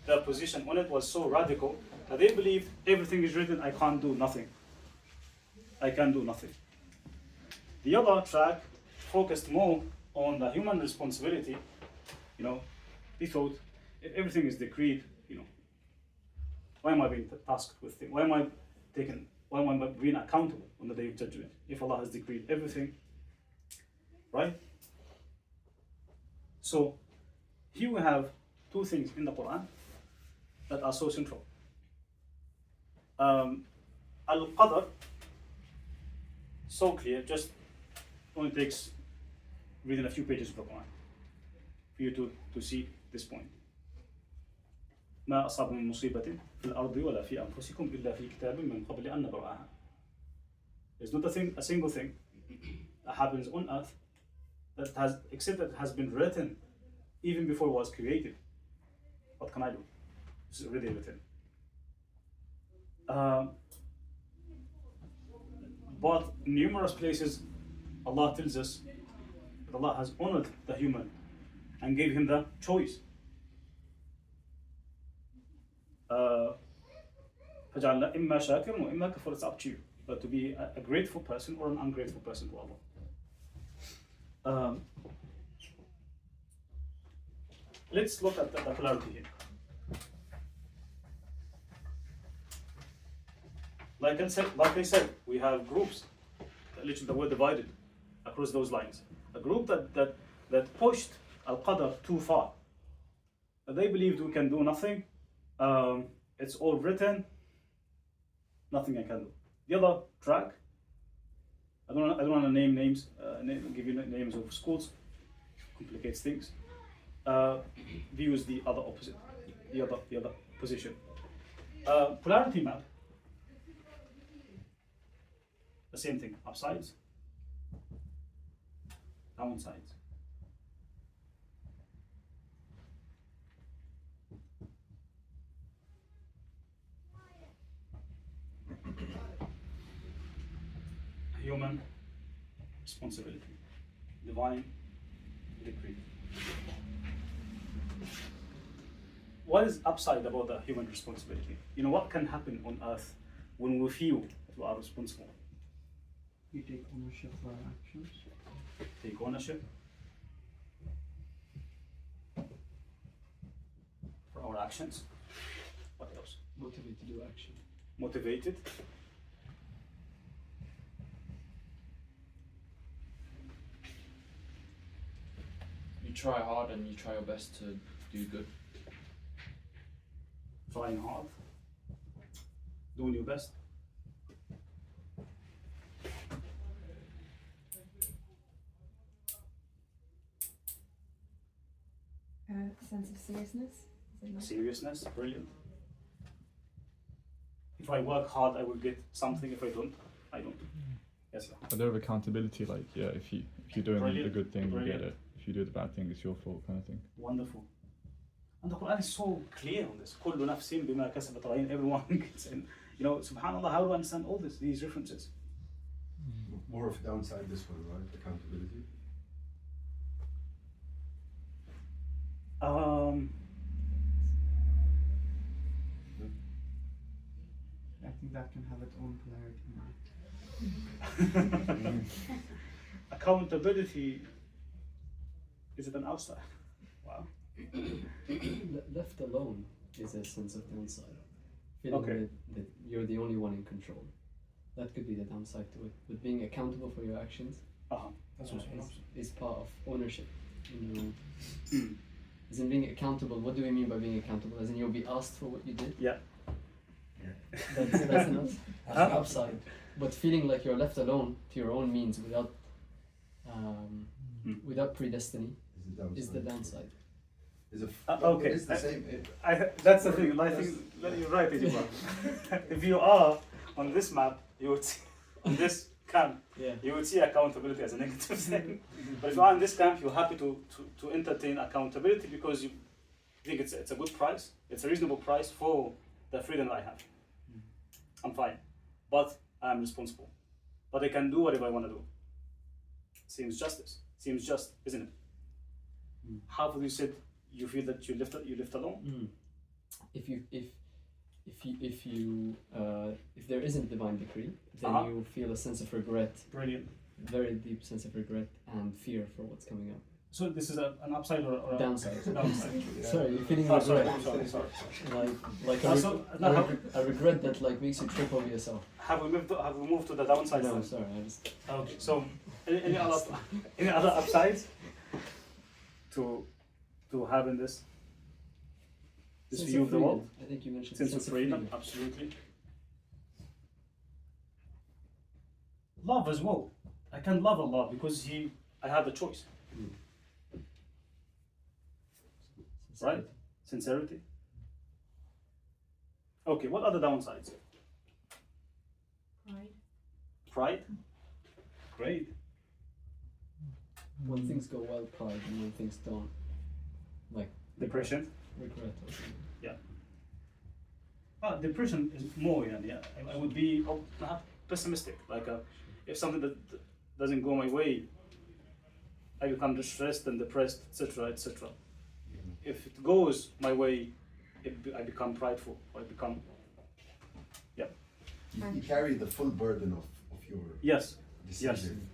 Their position on it was so radical that they believed everything is written, I can't do nothing. I can do nothing. The other track focused more on the human responsibility. They thought, if everything is decreed, why am I being tasked with things? Why am I being accountable on the day of judgment if Allah has decreed everything? Right? So here we have two things in the Quran that are so central. Al-Qadar, so clear, just only takes reading a few pages of the Quran for you to see this point. ما أصاب من مصيبة في الأرض ولا في أنفسكم إلا في كتاب من قبل أن نبرأها. There's not a single thing that happens on earth except that it has been written even before it was created. What can I do? It's already written. But numerous places Allah tells us that Allah has honored the human and gave him the choice. فَجَعَلْنَا إِمَّا شَاكِرٌ وَإِمَّا كَفُورٌ. It's up to you, but to be a grateful person or an ungrateful person to Allah. Let's look at the polarity here. Like I said, we have groups that were divided across those lines. A group that pushed al-qadar too far. They believed we can do nothing. It's all written. Nothing I can do. The other track, I don't want to name names, give you names of schools, complicates things. Views the other opposite, the other position. Polarity map, the same thing, upsides, downsides. Human responsibility, divine decree. What is upside about the human responsibility? What can happen on earth when we feel that we are responsible? We take ownership for our actions. Take ownership for our actions. What else? Motivate to do action. motivated. You try hard and you try your best to do good. Trying hard, doing your best. Sense of seriousness. Is it not? Seriousness, brilliant. If I work hard, I will get something. If I don't, I don't. Yes, sir. A bit of accountability, like if you're doing the Brilliant, good thing, you brilliant. get it. If you do the bad thing, it's your fault, kind of thing. Wonderful. And the Quran is so clear on this. كل نفس بما كسبت رهين. Everyone gets in. You know, subhanallah, how do I understand all this? These references. More of a downside this one, right? Accountability. I think that can have its own polarity now. Accountability. Is it an outside? Wow. Left alone is a sense of downside. Feeling Okay. that you're the only one in control. That could be the downside to it. But being accountable for your actions That's also an option. is part of ownership. In your own. Hmm. As in being accountable, what do we mean by being accountable? As in you'll be asked for what you did? Yeah. That's an upside. But feeling like you're left alone to your own means without without predestiny is the downside. Is it? Okay. It's the same. That's the thing. I think you're right, Ejima. If you are on this map, you would see, on this camp, Yeah. you would see accountability as a negative thing. But if you are in this camp, you're happy to entertain accountability because you think it's a good price. It's a reasonable price for the freedom that I have. I'm fine, but I'm responsible. But I can do whatever I want to do. Seems justice. Seems just, isn't it? Half of you said you feel that you left alone. If there isn't divine decree, then you feel a sense of regret, Brilliant. very deep sense of regret and fear for what's coming up. So this is an upside or a Downside. downside. Sorry, you're feeling Oh, regret. sorry. Like a regret that like makes you trip over yourself. Have we moved to the downside? No, then? sorry, I just Okay. So any other upsides to having this sense view of the freedom. world? I think you mentioned Sense of freedom, absolutely. Love as well. I can love Allah because I have the choice. Right? Sincerity. Okay, what are the downsides? Pride. Pride. Great. When things go well, pride, and when things don't, like Depression. regret. Or something. Depression is more, I would be pessimistic. Like if something that doesn't go my way, I become distressed and depressed, etc., etc. If it goes my way, I become prideful. I become You carry the full burden of your yes. decision.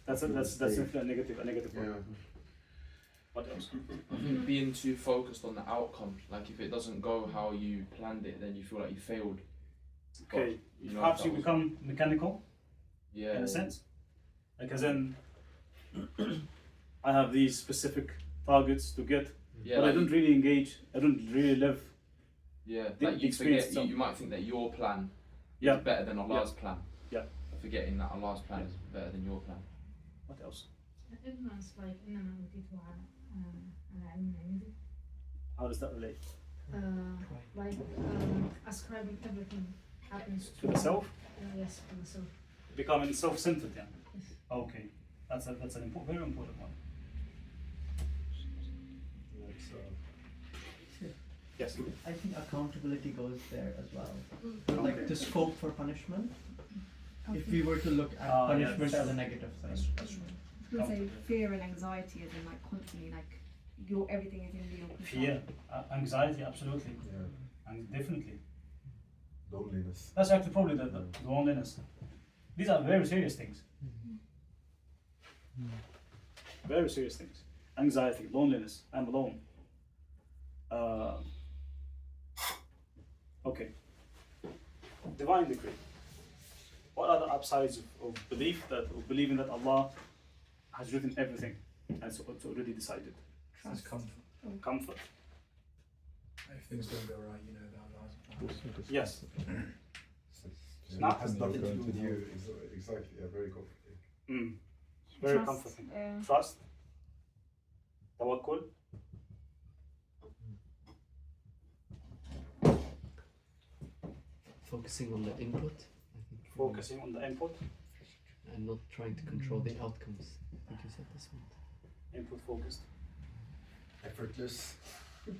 That's definitely a negative Yeah. one. What else? I think being too focused on the outcome, like if it doesn't go how you planned it, then you feel like you failed. Okay, But, you know, perhaps that you was- become mechanical Yeah. in a sense. Like as in, I have these specific targets to get, Yeah. but I like don't really engage. I don't really live. Yeah. the Like you experience forget. itself. You might think that your plan Yeah. is better than Allah's plan. Yeah. Forgetting that Allah's plan is better than your plan. What else? Ignorance, like إنما أوتيته على علم عندي. How does that relate Like ascribing everything happens to the self? Yes, to the self. Becoming self-centered, yeah. Yes. Okay, that's an very important one. Yes. I think accountability goes there as well. Okay. Like the scope for punishment. If we were to look at Ah, punishment yeah. as a negative thing. That's right. I was gonna say fear and anxiety is in like constantly like everything is in your control. Fear, anxiety, absolutely, Yeah. and definitely. Loneliness. That's actually probably the loneliness. These are very serious things. Very serious things. Anxiety, loneliness, I'm alone. Okay. divine decree. What are the upsides of belief of believing that Allah has written everything and so it's already decided? It's comfort. Comfort. If things don't go right, you know that Allah's plan. Also just Yes. It Not- has nothing to do with Going to you. Exactly. Yeah, very comforting. Very Trust, comforting. yeah. Trust. Tawakkul. Focusing on the input, I think. Focusing on the input. And not trying to control the outcomes. I think you said this one. Input focused. Effortless.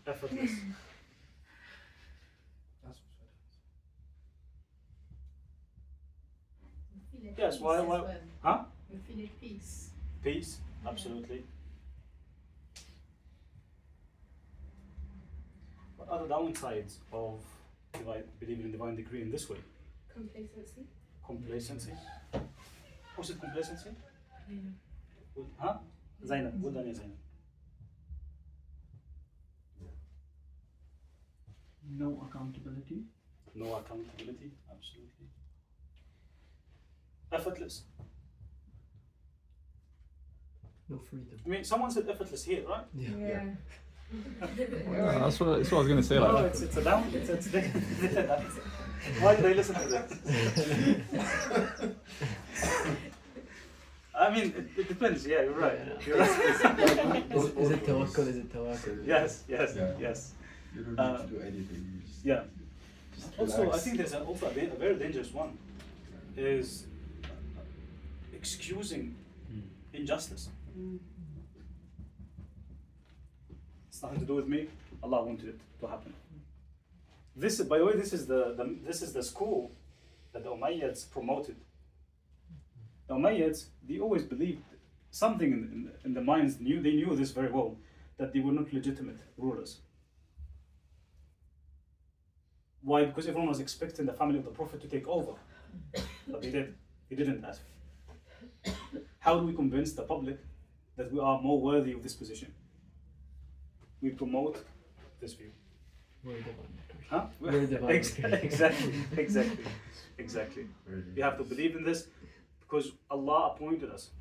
Effortless. That's what's We feel at Yes, peace why- as why- well. Huh? We feel at peace. Peace. Absolutely. What are the downsides of believing in divine decree in this way? Complacency. Complacency. What's it, complacency? Yeah. Huh? Zainab. Well done, ya Zainab. No accountability. No accountability. Absolutely. Effortless. No freedom. I mean, someone said effortless here, right? Yeah. Yeah, that's what I was gonna say. No, Like, it's a down. Why did I listen to this? I mean, it depends. Yeah, you're right. Yeah. You're right. Is it tawakkul? Is it tawakkul? Yes, yes, Yeah. yes. You don't need to do anything. You just, Yeah. just Also, I relax. think there's also a very dangerous one, is excusing injustice. It's nothing to do with me. Allah wanted it to happen. This, by the way, this is the school that the Umayyads promoted. The Umayyads, they always believed something in the minds. They knew this very well, that they were not legitimate rulers. Why? Because everyone was expecting the family of the Prophet to take over, but they didn't. How do we convince the public that we are more worthy of this position? We promote this view. We're divine. Huh? We're divine. Exactly. You have to believe in this because Allah appointed us.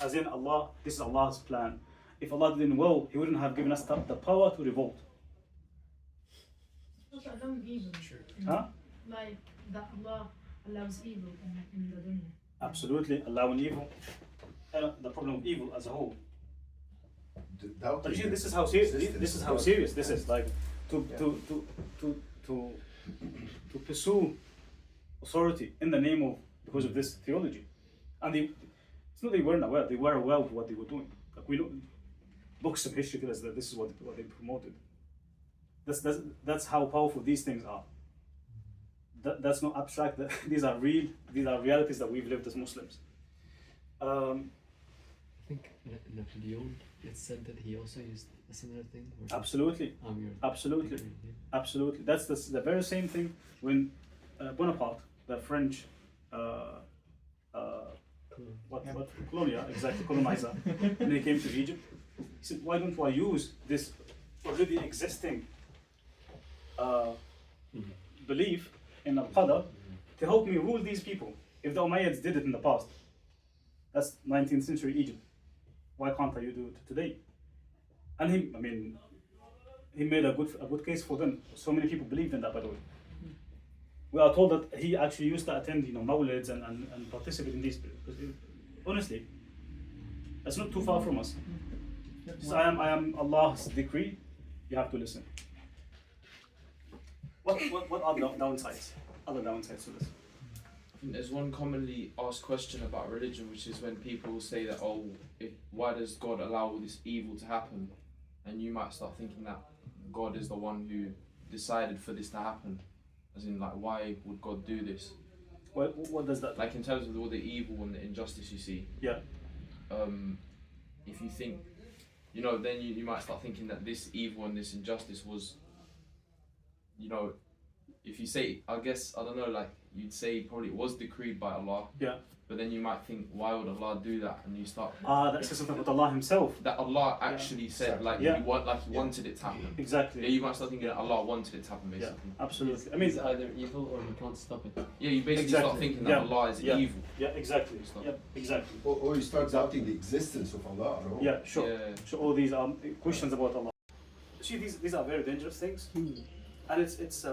As in Allah, this is Allah's plan. If Allah didn't will, He wouldn't have given us the power to revolt. Not allowing evil. Huh? Like that Allah allows evil in the dunya. Absolutely, allowing evil. The problem of evil as a whole. But you see, this is how serious. This is how serious this is. Like to pursue authority in the name of because of this theology, and it's not they weren't aware. They were aware of what they were doing. Like we know, books of history tell us that this is what they promoted. That's how powerful these things are. That's not abstract. These are real. These are realities that we've lived as Muslims. I think Napoleon, it's said that he also used a similar thing. Absolutely. Absolutely. Absolutely. That's the very same thing when Bonaparte, the French colonizer, when he came to Egypt, he said, why don't I use this already existing belief in Al-Qadr to help me rule these people? If the Umayyads did it in the past, that's 19th century Egypt. Why can't I do it today? And he made a good case for them. So many people believed in that, by the way. We are told that he actually used to attend, mawlids and participate in these. Honestly, that's not too far from us. So I am Allah's decree. You have to listen. What are the downsides? Other downsides to this? I think there's one commonly asked question about religion, which is when people say that, why does God allow all this evil to happen? And you might start thinking that God is the one who decided for this to happen. As in, like, why would God do this? What does that? Like, in terms of all the evil and the injustice you see. Yeah. If you think, then you might start thinking that this evil and this injustice was, if you say, I guess, I don't know, like you'd say probably it was decreed by Allah. Yeah. But then you might think, why would Allah do that? And you start. That says something about Allah Himself. That Allah actually said, like Yeah. He wanted it to happen. Exactly. Yeah, you might start thinking that Allah wanted it to happen, basically. Absolutely. I It's mean, either evil or you can't stop it. Yeah, you basically Exactly. start thinking that Yeah. Allah is Yeah. evil. yeah, exactly. Stop. Yeah, exactly. Or you start doubting the existence of Allah. No? Yeah, sure. Yeah. So all these questions about Allah. See, these are very dangerous things, and it's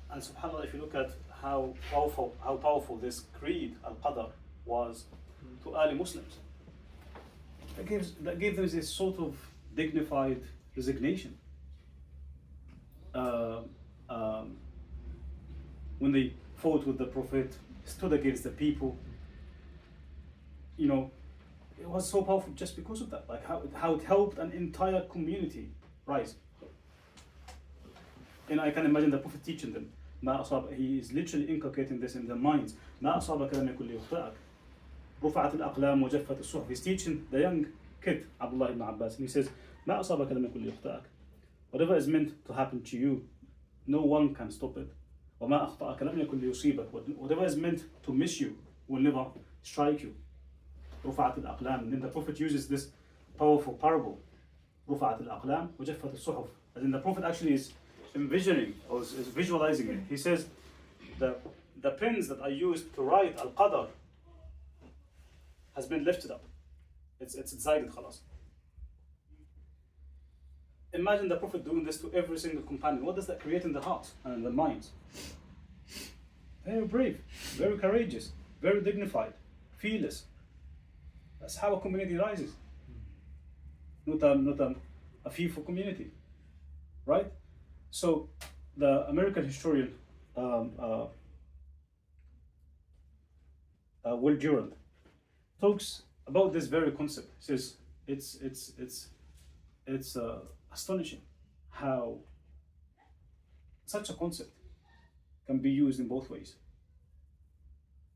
and subhanallah, if you look at how powerful this creed al-Qadr was to early Muslims, that gave them this sort of dignified resignation. When they fought with the Prophet, stood against the people, you know, it was so powerful just because of that. Like how it helped an entire community rise. And I can imagine the Prophet teaching them. He is literally inculcating this in their minds. ما أصابك لم يكن ليخطئك. رفعت الأقلام وجفت الصحف. He's teaching the young kid, Abdullah ibn Abbas, and he says, ما أصابك لم يكن ليخطئك. Whatever is meant to happen to you, no one can stop it. وما أخطأك لم يكن ليصيبك. Whatever is meant to miss you will never strike you. رفعت الأقلام. And then the Prophet uses this powerful parable. رفعت الأقلام وجفت الصحف. As in the Prophet actually is envisioning or is visualizing it. He says the pens that I used to write al-Qadr has been lifted up. It's decided khalas. Imagine the Prophet doing this to every single companion. What does that create in their hearts and in their minds? Very brave, very courageous, very dignified, fearless. That's how a community rises. Not a fearful community, right? So the American historian Will Durant talks about this very concept. He says it's astonishing how such a concept can be used in both ways.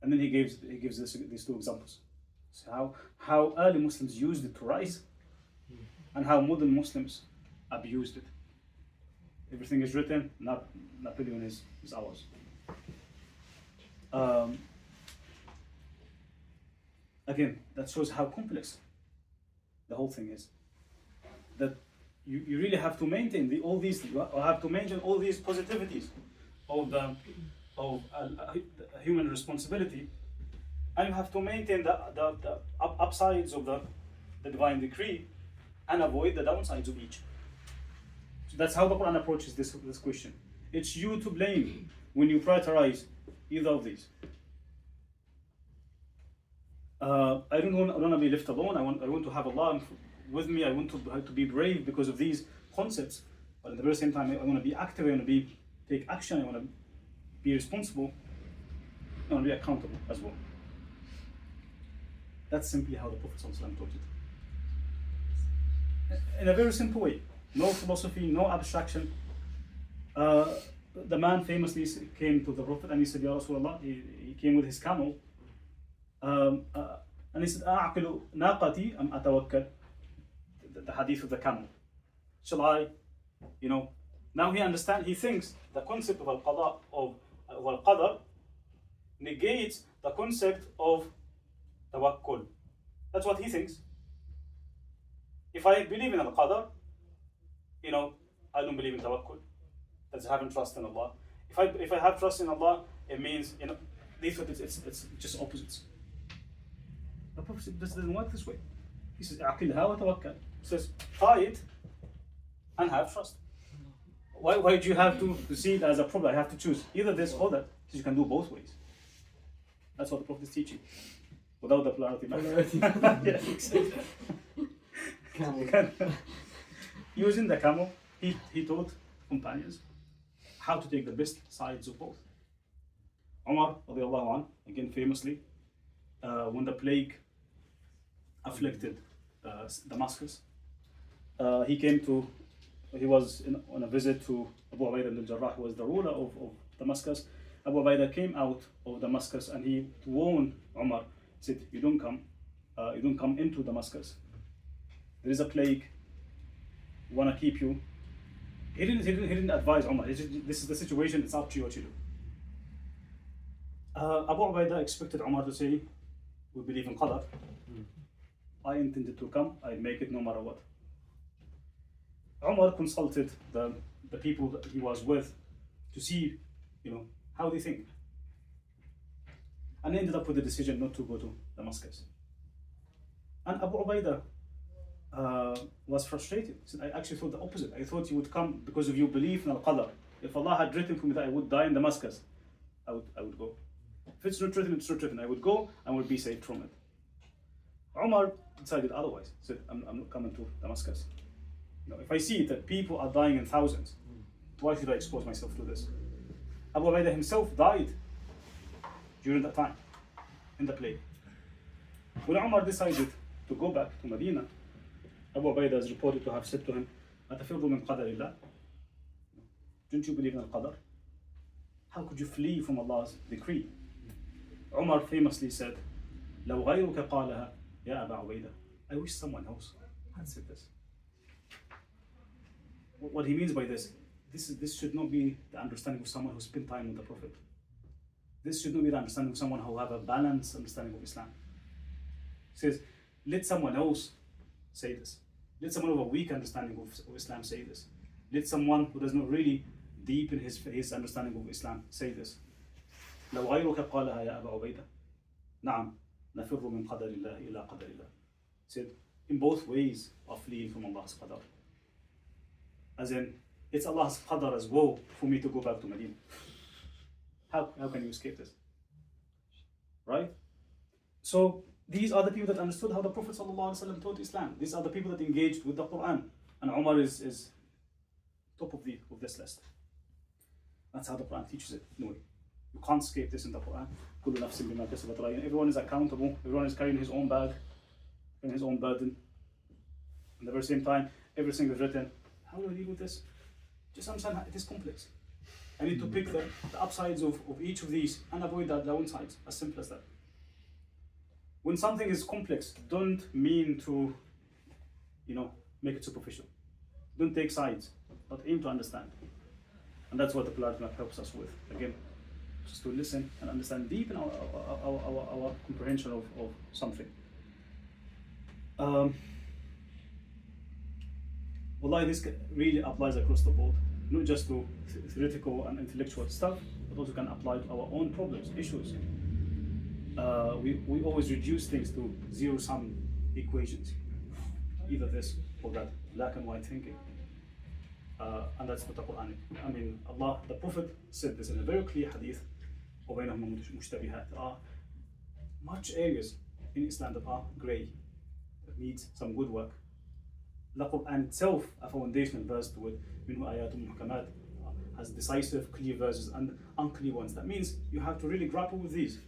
And then he gives these two examples. So how early Muslims used it to rise, and how modern Muslims abused it. Everything is written, Napoleon is ours. Again, that shows how complex the whole thing is. That you really have to maintain all these positivities of human responsibility, and you have to maintain the upsides of the divine decree and avoid the downsides of each. So that's how the Quran approaches this question. It's you to blame when you prioritize either of these. I don't want to be left alone. I want to have Allah with me. I want to be brave because of these concepts. But at the very same time, I want to be active. I want to take action. I want to be responsible. I want to be accountable as well. That's simply how the Prophet ﷺ taught it. In a very simple way. No philosophy, no abstraction. The man famously came to the Prophet and he said, Ya Rasulullah, he came with his camel. And he said, أعقل ناقتي أم أتوكل? The hadith of the camel. Shall I, now he thinks the concept of al-qada, of al-qadar, negates the concept of tawakkul. That's what he thinks. If I believe in al-qadar, I don't believe in tawakkul. That's having trust in Allah. If I have trust in Allah, it means, it's just opposites. The Prophet said, this doesn't work this way. He says, أعقلها وتوكل. He says, try it and have trust. Why do you have to see it as a problem? I have to choose either this or that. So you can do both ways. That's what the Prophet is teaching. Without the polarity. Yeah, exactly. Using the camel, he taught companions how to take the best sides of both. Umar, radiallahu anh, again famously, when the plague afflicted Damascus, he was on a visit to Abu Ubaidah ibn al-Jarrah, who was the ruler of Damascus. Abu Ubaidah came out of Damascus and he warned Umar, said, you don't come into Damascus. There is a plague, want to keep you He didn't advise Umar. This is the situation, it's up to you what you do. Abu Ubaidah expected Umar to say, we believe in Qadar. I intended to come, I'd make it no matter what. Umar consulted the people that he was with to see, how they think. And ended up with the decision not to go to Damascus. And Abu Ubaidah was frustrated. He said, I actually thought the opposite. I thought you would come because of your belief in Al-Qadr. If Allah had written for me that I would die in Damascus, I would go. If it's not written, it's not written. I would go and would be saved from it. Umar decided otherwise. He said, I'm not coming to Damascus. If I see that people are dying in thousands, why should I expose myself to this? Abu Ubaidah himself died during that time in the plague. When Umar decided to go back to Medina, Abu Ubaidah is reported to have said to him, أَتَفِرُّ مِنْ قَدَرِ اللَّهِ? Don't you believe in Al-Qadr? How could you flee from Allah's decree? Umar famously said, لَوْ غَيْرُكَ قَالَهَا يَا أَبَا عُبَيْدَةَ. I wish someone else had said this. What he means by this should not be the understanding of someone who spent time with the Prophet. This should not be the understanding of someone who have a balanced understanding of Islam. He says, let someone else say this. Let someone with a weak understanding of Islam say this. Let someone who does not really deepen his understanding of Islam say this. لو غيرك قالها يا أبا عبيدة نعم نفر من قدر الله إلى قدر الله. Said, in both ways of fleeing from Allah's qadar. As in, it's Allah's qadar as well for me to go back to Medina. How can you escape this? Right? So these are the people that understood how the Prophet ﷺ taught Islam. These are the people that engaged with the Quran. And Umar is top of this list. That's how the Quran teaches it. No way. You can't escape this in the Quran. كل نفس بما كسبت رهينة. Everyone is accountable. Everyone is carrying his own bag and his own burden. And at the very same time, everything is written. How do I deal with this? Just understand it is complex. I need to pick the upsides of each of these and avoid the downsides. As simple as that. When something is complex, don't mean to, make it superficial. Don't take sides, but aim to understand. And that's what the Polarity map helps us with. Again, just to listen and understand, deepen our comprehension of something. Wallahi, this really applies across the board, not just to theoretical and intellectual stuff, but also can apply to our own problems, issues. We always reduce things to zero-sum equations, either this or that, black and white thinking. And that's what the Quran, the Prophet said this in a very clear hadith, وَبَيْنَهُمَا مُشْتَبِهَاتٍ. There are much areas in Islam that are grey, that needs some good work. The Quran itself, a foundational verse to it, مِنْهُ آيَاتٌ مُحْكَمَاتٌ, has decisive, clear verses and unclear ones. That means you have to really grapple with these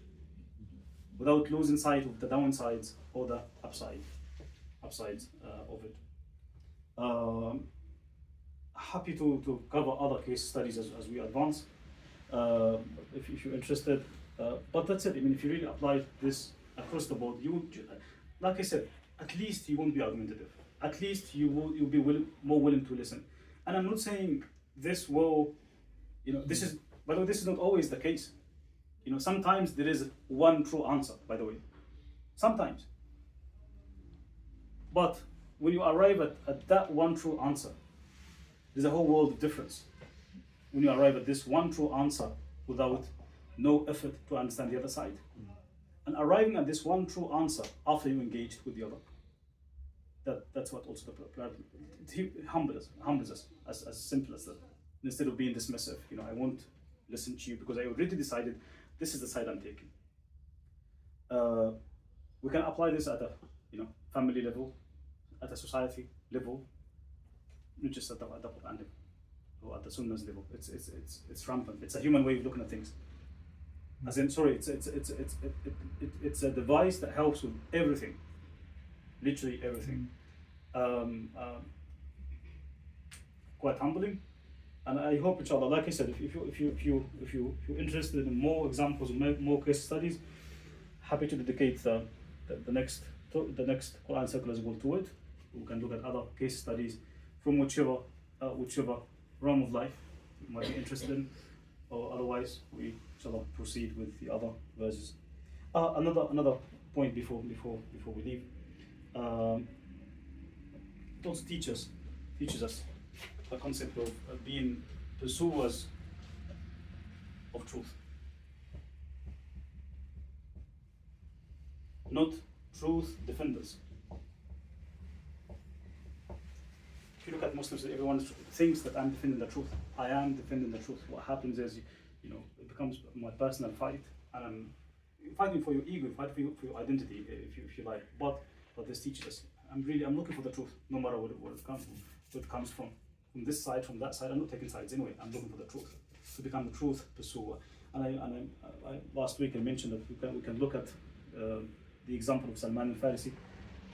without losing sight of the downsides or the upsides of it. Happy to cover other case studies as we advance, if you're interested. But that's it. If you really apply this across the board, like I said, at least you won't be argumentative. At least you'll be more willing to listen. And I'm not saying this will, this is, by the way, this is not always the case. Sometimes there is one true answer, by the way. Sometimes. But when you arrive at that one true answer, there's a whole world of difference. When you arrive at this one true answer without no effort to understand the other side. And arriving at this one true answer after you engaged with the other. That's what also the Polarity humbles us as simple as that. Instead of being dismissive, I won't listen to you because I already decided this is the side I'm taking. We can apply this at a family level, at a society level, not just at the Quran level or at the Sunnah's level. It's rampant. It's a human way of looking at things. As in, sorry, it's a device that helps with everything, literally everything. Quite humbling, and I hope, inshallah, like I said, if you're interested in more examples, more case studies, happy to dedicate the next Quran circle as well to it. We can look at other case studies from whichever realm of life you might be interested in, or otherwise we shall proceed with the other verses. Another point before we leave. It also teaches us the concept of being pursuers of truth, not truth defenders. If you look at Muslims, everyone thinks that I'm defending the truth. I am defending the truth. What happens is, it becomes my personal fight, and I'm fighting for your ego, fighting for your identity, if you like. But this teaches us, I'm looking for the truth, no matter where it comes from this side, from that side. I'm not taking sides anyway. I'm looking for the truth, to become the truth pursuer. And I last week I mentioned that we can look at the example of Salman al-Farisi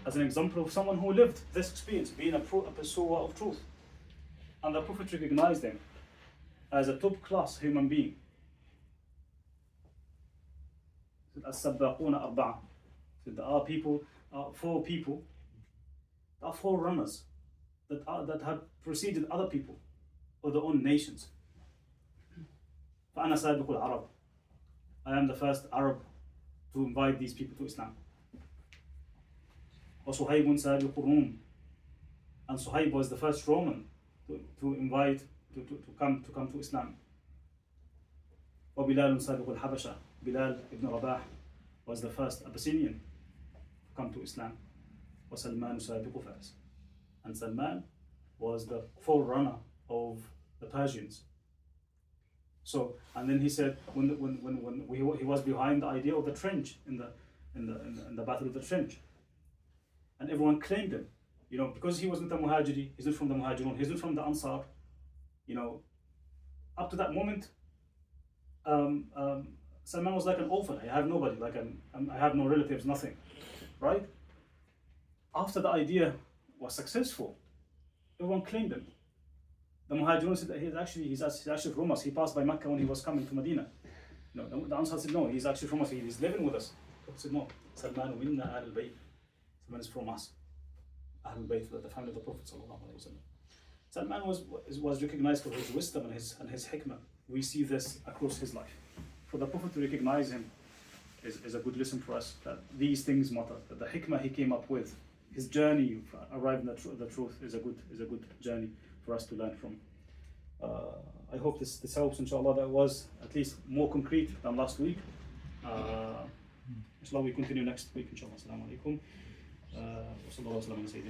as an example of someone who lived this experience, being a pursuer of truth. And the Prophet recognized him as a top class human being. As-Sabbaquna Arba'a. There are four people, there are four runners that have preceded other people or their own nations. فأنا سابق العرب. I am the first Arab to invite these people to Islam. وصهيب سابق الروم. And Suhaib was the first Roman to invite to come to Islam. وبلال سابق الحبشة. Bilal ibn Rabah was the first Abyssinian to come to Islam. وسلمان سابق فارس. And Salman was the forerunner of the Persians. So, and then he said when he was behind the idea of the trench in the battle of the trench, and everyone claimed him, because he wasn't a Muhajiri, he's not from the Muhajirun, he's not from the Ansar. Up to that moment, Salman was like an orphan. I have nobody, I have no relatives, nothing, right? After the idea was successful, everyone claimed him. The Muhajirun said that he's actually from us. He passed by Mecca when he was coming to Medina. The Ansar said no, he's actually from us. He's living with us. The Prophet said no. Salman minna Ahlul Bayt. Salman is from us. Ahlul Bayt, the family of the Prophet sallallahu alaihi wasallam. Salman was recognized for his wisdom and his hikmah. We see this across his life. For the Prophet to recognize him is a good lesson for us, that these things matter. That the hikmah he came up with, his journey of arriving at the truth is a good journey for us to learn from. I hope this helps, inshallah. That was at least more concrete than last week. Inshallah, we continue next week, inshallah. Assalamu alaikum. Wa sallallahu alaihi wa sallam.